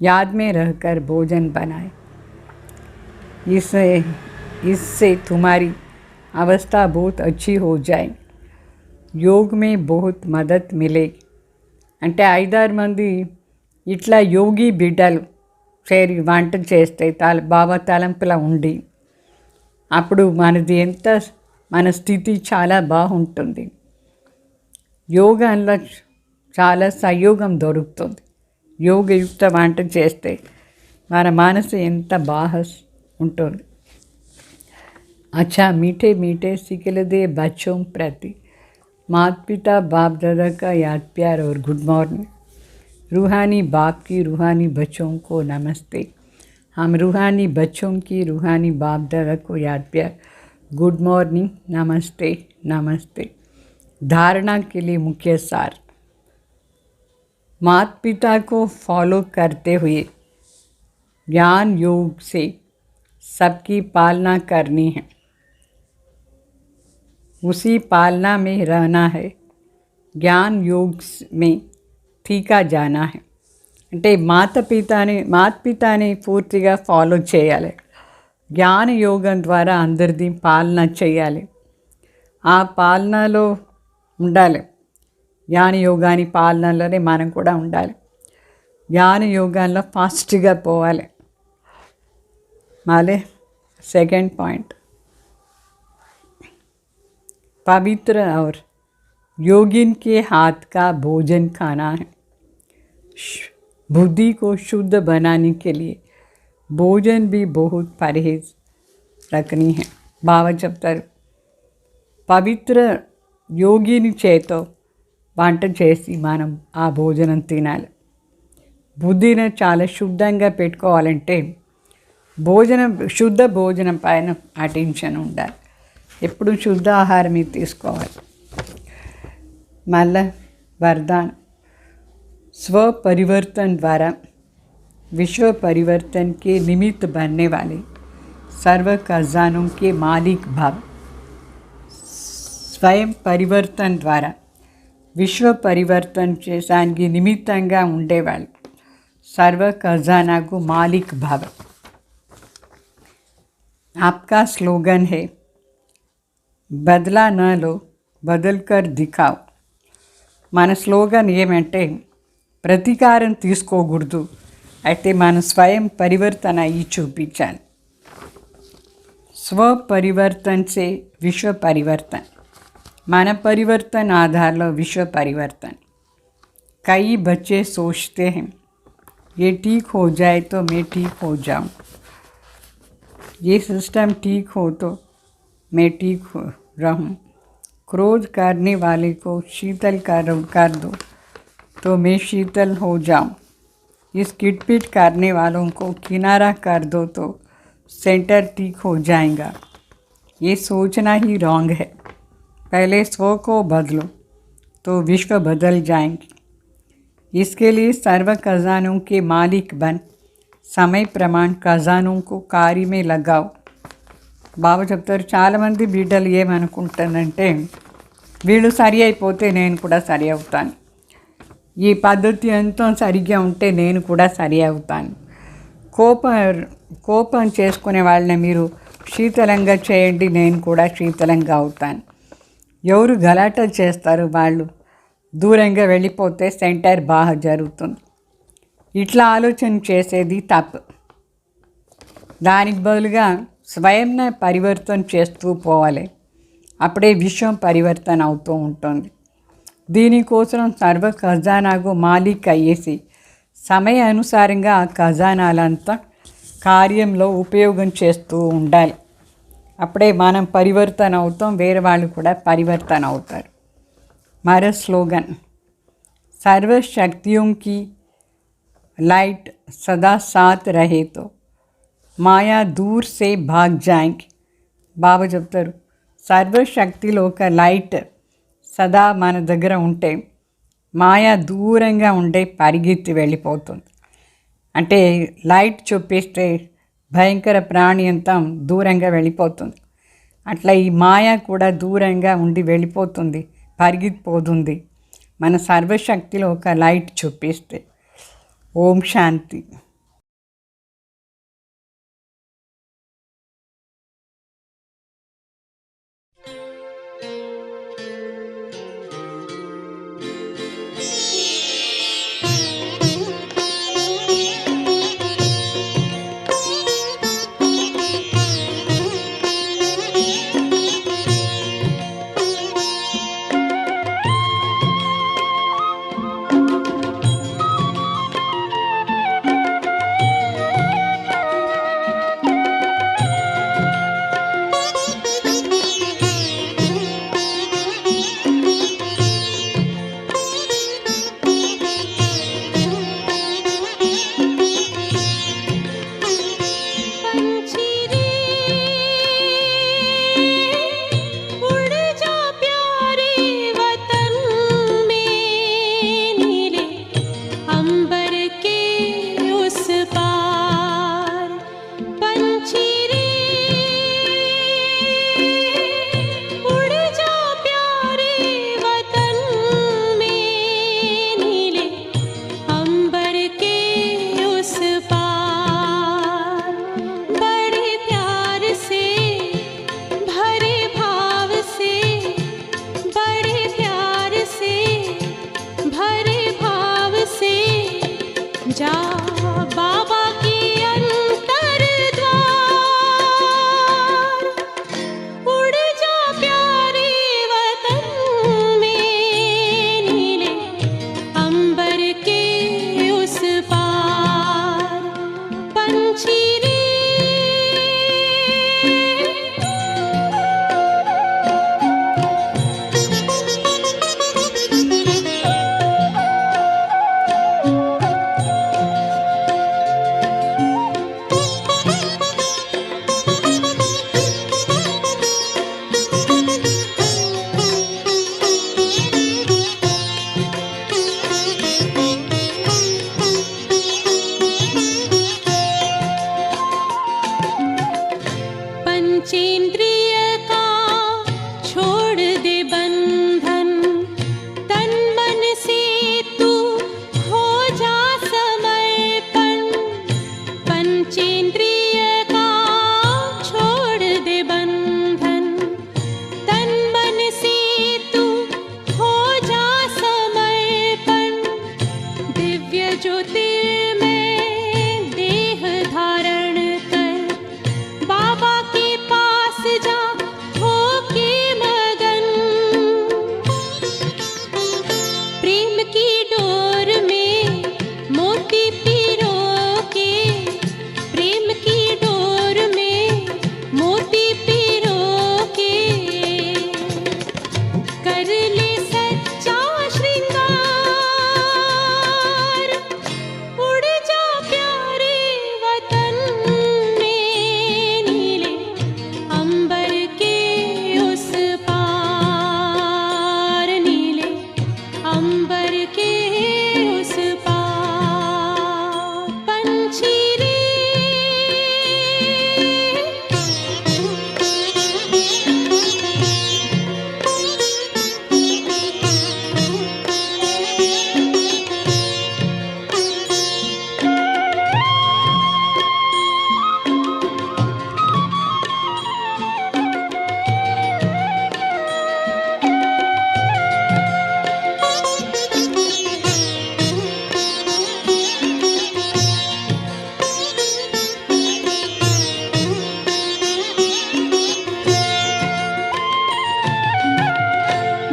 याद में रहकर भोजन बनाए. इससे तुम्हारी अवस्था बहुत अच्छी हो जाएगी, योग में बहुत मदद मिलेगी. అంటే 5-6 మంది ఇట్లా యోగి బిడ్డలు చేరి వంట చేస్తే బాబా తలంపులా ఉండి అప్పుడు మన స్థితి చాలా బాగుంటుంది. యోగంలో చాలా సహయోగం దొరుకుతుంది. యోగయుక్త వంట చేస్తే మన మనసు ఎంత బాగా ఉంటుంది. अच्छा मीठे मीठे सिखलदे बच्चों प्रति माता पिता बाप दादा का याद प्यार और गुड मॉर्निंग. रूहानी बाप की रूहानी बच्चों को नमस्ते. हम रूहानी बच्चों की रूहानी बाप दादा को याद प्यार, गुड मॉर्निंग, नमस्ते नमस्ते. धारणा के लिए मुख्य सार. माता पिता को फॉलो करते हुए ज्ञान योग से सबकी पालना करनी है, उसी पालना में रहना है. ज्ञान योग में టీకా జానా హై. అంటే మాతపితాని పూర్తిగా ఫాలో చేయాలి. జ్ఞాన యోగం ద్వారా అందరిది పాలన చేయాలి. ఆ పాలనలో ఉండాలి. జ్ఞాన యోగాని పాలనలోనే మనం కూడా ఉండాలి. జ్ఞాన యోగాల్లో ఫాస్ట్గా పోవాలి. మాలే सेकंड पॉइंट, पवित्र और योगिन के हाथ का भोजन खाना है. बुद्धि को शुद्ध बनाने के लिए भोजन भी बहुत परहेज रखनी है. बाबा చెప్తారు, పవిత్ర యోగిని చేతో వంట చేసి మనం ఆ భోజనం తినాలి. బుద్ధిని చాలా శుద్ధంగా పెట్టుకోవాలంటే శుద్ధ భోజనం పైన అటెన్షన్ ఉండాలి. ఎప్పుడు శుద్ధ ఆహారం తీసుకోవాలి. మళ్ళా वरदान, स्व परिवर्तन द्वारा विश्व परिवर्तन के निमित्त बनने वाले सर्व खजानों के मालिक भाव. स्वयं परिवर्तन द्वारा विश्व परिवर्तन చేసానికి నిమిత్తంగా ఉండేవాళ్ళు सर्व खजानाకు मालिक भाव. आपका स्लोगन है, बदला न लो बदल कर दिखाओ. మన స్లోగన్ ఏమంటే ప్రతీకారం తీసుకోకూడదు, అయితే మన స్వయం పరివర్తన అయ్యి చూపించాలి. స్వ పరివర్తన్ సే విశ్వ పరివర్తన్. మన పరివర్తन ఆధార్లో విశ్వ పరివర్తन. कई बच्चे सोचते हैं ये ठीक हो जाए तो मैं ठीक हो जाऊं, ये सिस्टम ठीक हो तो मैं ठीक हो रहूं, क्रोध करने वाले को शीतल कर दो तो मैं शीतल हो जाऊं, इस किटपिट करने वालों को किनारा कर दो तो सेंटर ठीक हो जाएगा. ये सोचना ही रॉन्ग है. पहले स्व को बदलो तो विश्व बदल जाएंगे. इसके लिए सर्व खजानों के मालिक बन समय प्रमाण खजानों को कार्य में लगाओ. బాబా చెప్తారు, చాలామంది బిడ్డలు ఏమనుకుంటానంటే వీళ్ళు సరి అయిపోతే నేను కూడా సరి అవుతాను, ఈ పద్ధతి ఎంతో సరిగ్గా ఉంటే నేను కూడా సరి అవుతాను. కోపం చేసుకునే వాళ్ళని మీరు శీతలంగా చేయండి, నేను కూడా శీతలంగా అవుతాను. ఎవరు గలాట చేస్తారు వాళ్ళు దూరంగా వెళ్ళిపోతే సెంటర్ బాగా జరుగుతుంది. ఇట్లా ఆలోచన చేసేది తప్పు. దానికి బదులుగా స్వయంని పరివర్తన చేస్తూ పోవాలి. అప్పుడే విశ్వం పరివర్తన అవుతూ ఉంటుంది. దీనికోసం సర్వ ఖజానాకు మాలిక్ అయ్యేసి సమయ అనుసారంగా ఆ ఖజానాలంతా కార్యంలో ఉపయోగం చేస్తూ ఉండాలి. అప్పుడే మనం పరివర్తన అవుతాం, వేరే వాళ్ళు కూడా పరివర్తన అవుతారు. మరో స్లోగన్, सर्व शक्तियों की लाइट सदा साथ रहे तो మాయా దూర్ సే భాగ్ జాయింగ్. బాబా చెప్తారు, సర్వశక్తిలో ఒక లైట్ సదా మన దగ్గర ఉంటే మాయా దూరంగా ఉండే పరిగెత్తి వెళ్ళిపోతుంది. అంటే లైట్ చూపిస్తే భయంకర ప్రాణి అంతా దూరంగా వెళ్ళిపోతుంది. అట్లా ఈ మాయా కూడా దూరంగా ఉండి వెళ్ళిపోతుంది, పరిగెత్తిపోతుంది మన సర్వశక్తిలో ఒక లైట్ చూపిస్తే. ఓం శాంతి. पंचेंद्रिय का छोड़ दे बंधन, तन मन से तू हो जा समर्पण। पंचेंद्रिय का छोड़ दे बंधन, तन मन से तू हो जा समर्पण। दिव्य ज्योतिर्मय देह धारण कर, बाबा के पास जा होके मगन। प्रेम की डोर में मोती पिरो के, प्रेम की डोर में मोती पिरो के, कर ले सच्चा श्रृंगार। उड़ जा प्यारे वतन में, नीले अंबर के उस पार, नीले अंबर के उस पार। पंछी रे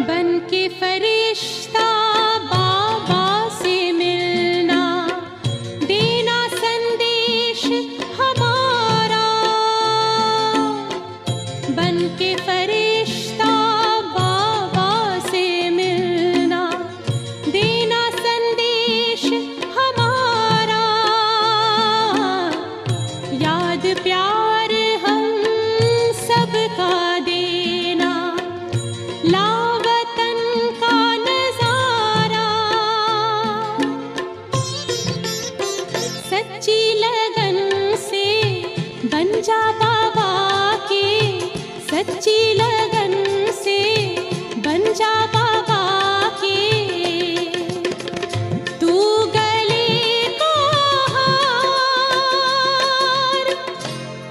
बन के फरिश्ता बाबा से मिलना, देना संदेश हमारा। बन के फरिश्ता बाबा से मिलना, देना संदेश हमारा। याद प्यार हम सबका देना, लावतन का नजारा। सच्ची लगन से बन जा बाबा के, सच्ची लगन से बन जा बाबा के। तू गले को हार,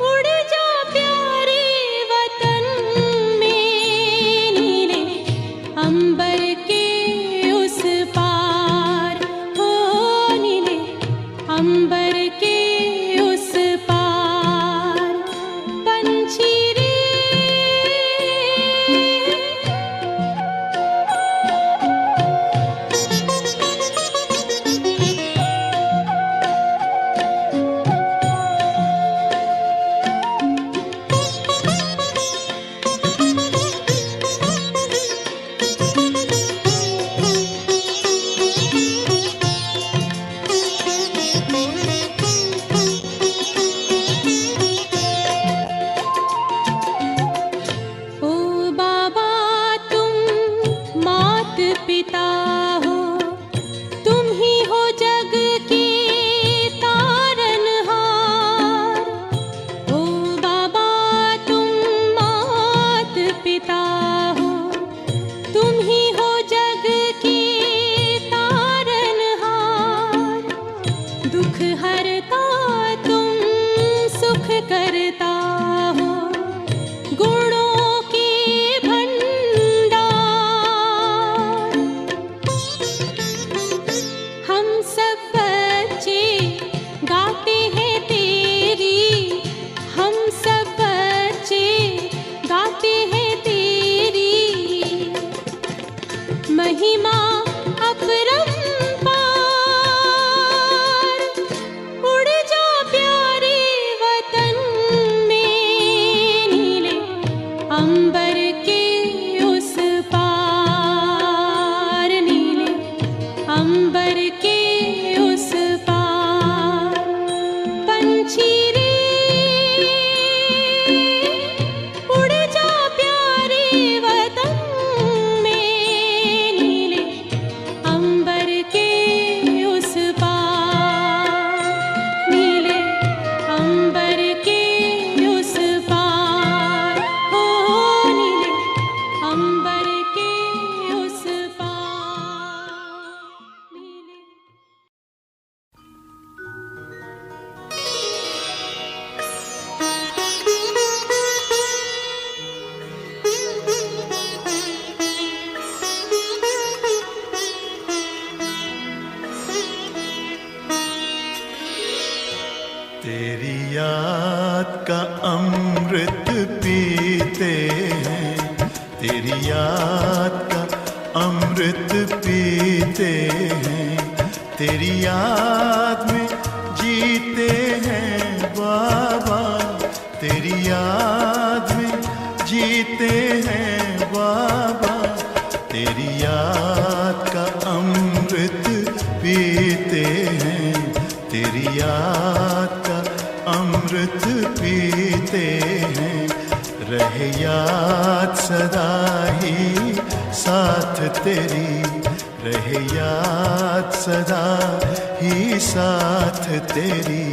उड़ जा प्यारे वतन में, नीले अंबर के उस पार। हो नीले अंबर के उस पार। पंछी रे ओ बाबा तुम मात पिता हो, तुम ही हो जग के तारनहार। ओ बाबा तुम मात पिता हो, तुम ही हो जग के तारनहार। दुख हरता तुम सुख करता हो, गुणों के भंडार। हम सब बच्चे गाते हैं तेरी, हम सब बच्चे गाते हैं तेरी महिमा अपरंपार। उड़ जा प्यारे वतन में, नीले अंबर के उस पार, नीले अंबर के उस पार। पंछी रे उड़ जा प्यारे वतन में, नीले अंबर के उस पार, नीले अंबर के उस पार। का अमृत पीते हैं, तेरी याद का अमृत पीते हैं, तेरी याद में जीते हैं बाबा, तेरी याद में जीते हैं बाबा, तेरी याद का अमृत पीते हैं, तेरी याद का अमृत पीते हैं। रहे याद सदा ही साथ तेरी, रहे याद सदा ही साथ तेरी,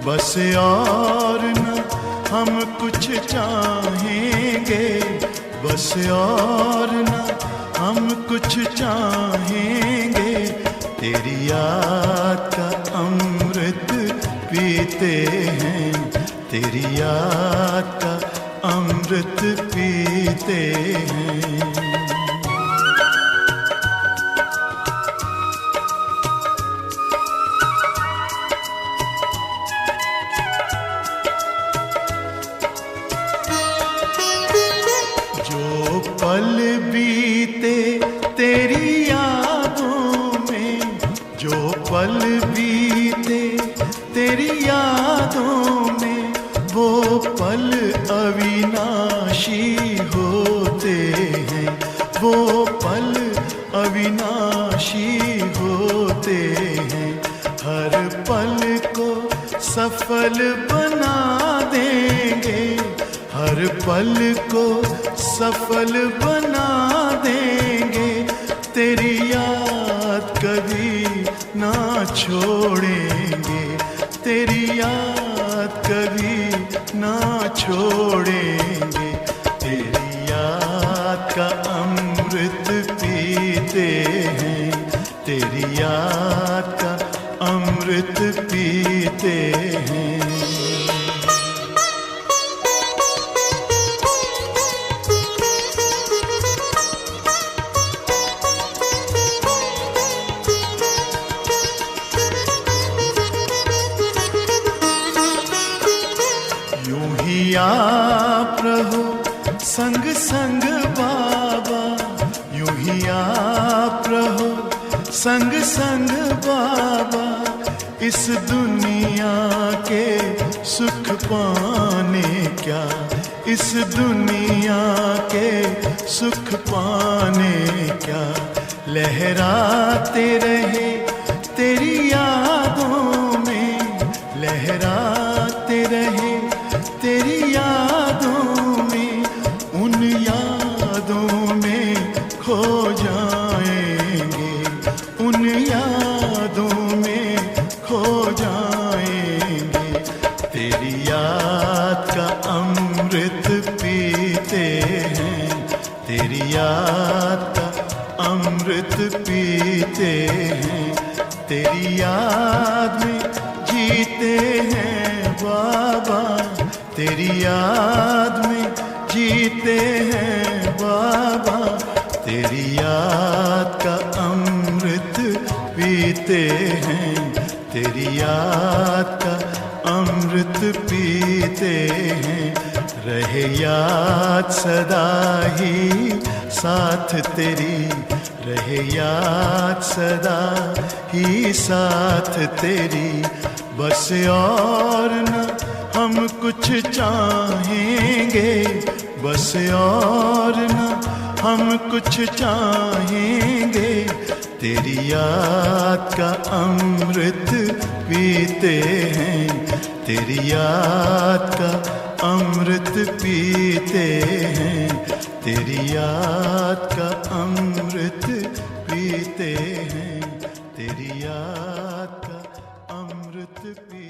बस और न हम कुछ चाहेंगे, बस और न हम कुछ चाहेंगे, तेरी याद का अमृत पीते हैं, तेरी याद का अमृत पीते हैं। जो पल बीते तेरी यादों में, जो पल बीते तेरी यादों में, वो पल अविनाशी होते हैं, वो पल अविनाशी होते हैं। हर पल को सफल बना देंगे, हर पल को सफल बना देंगे, तेरी याद कभी ना छोड़ेंगे, तेरी याद कभी ना छोड़ेंगे, तेरी याद का अमृत पीते हैं, तेरी याद का अमृत पीते हैं। यूं ही आप रहो संग संग बाबा, यूं ही आप रहो संग संग बाबा, इस दुनिया के सुख पाने क्या, इस दुनिया के सुख पाने क्या, लहराते रहे तेरी यादों में, लहराते रहे तेरी यादों में, उन यादों में खो जाएंगे, उन यादों में खो जाएंगे, तेरी याद का अमृत पीते हैं, तेरी याद का अमृत पीते हैं, तेरी याद में जीते हैं बाबा, तेरी याद में जीते हैं बाबा, तेरी याद का अमृत पीते हैं, तेरी याद का अमृत पीते हैं। रहे याद सदा ही साथ तेरी, रहे याद सदा ही साथ तेरी, बस और न हम कुछ चाहेंगे, बस और न हम कुछ चाहेंगे, तेरी याद का अमृत पीते हैं, तेरी याद का अमृत पीते हैं, तेरी याद का अमृत पीते हैं, तेरी याद का अमृत पीते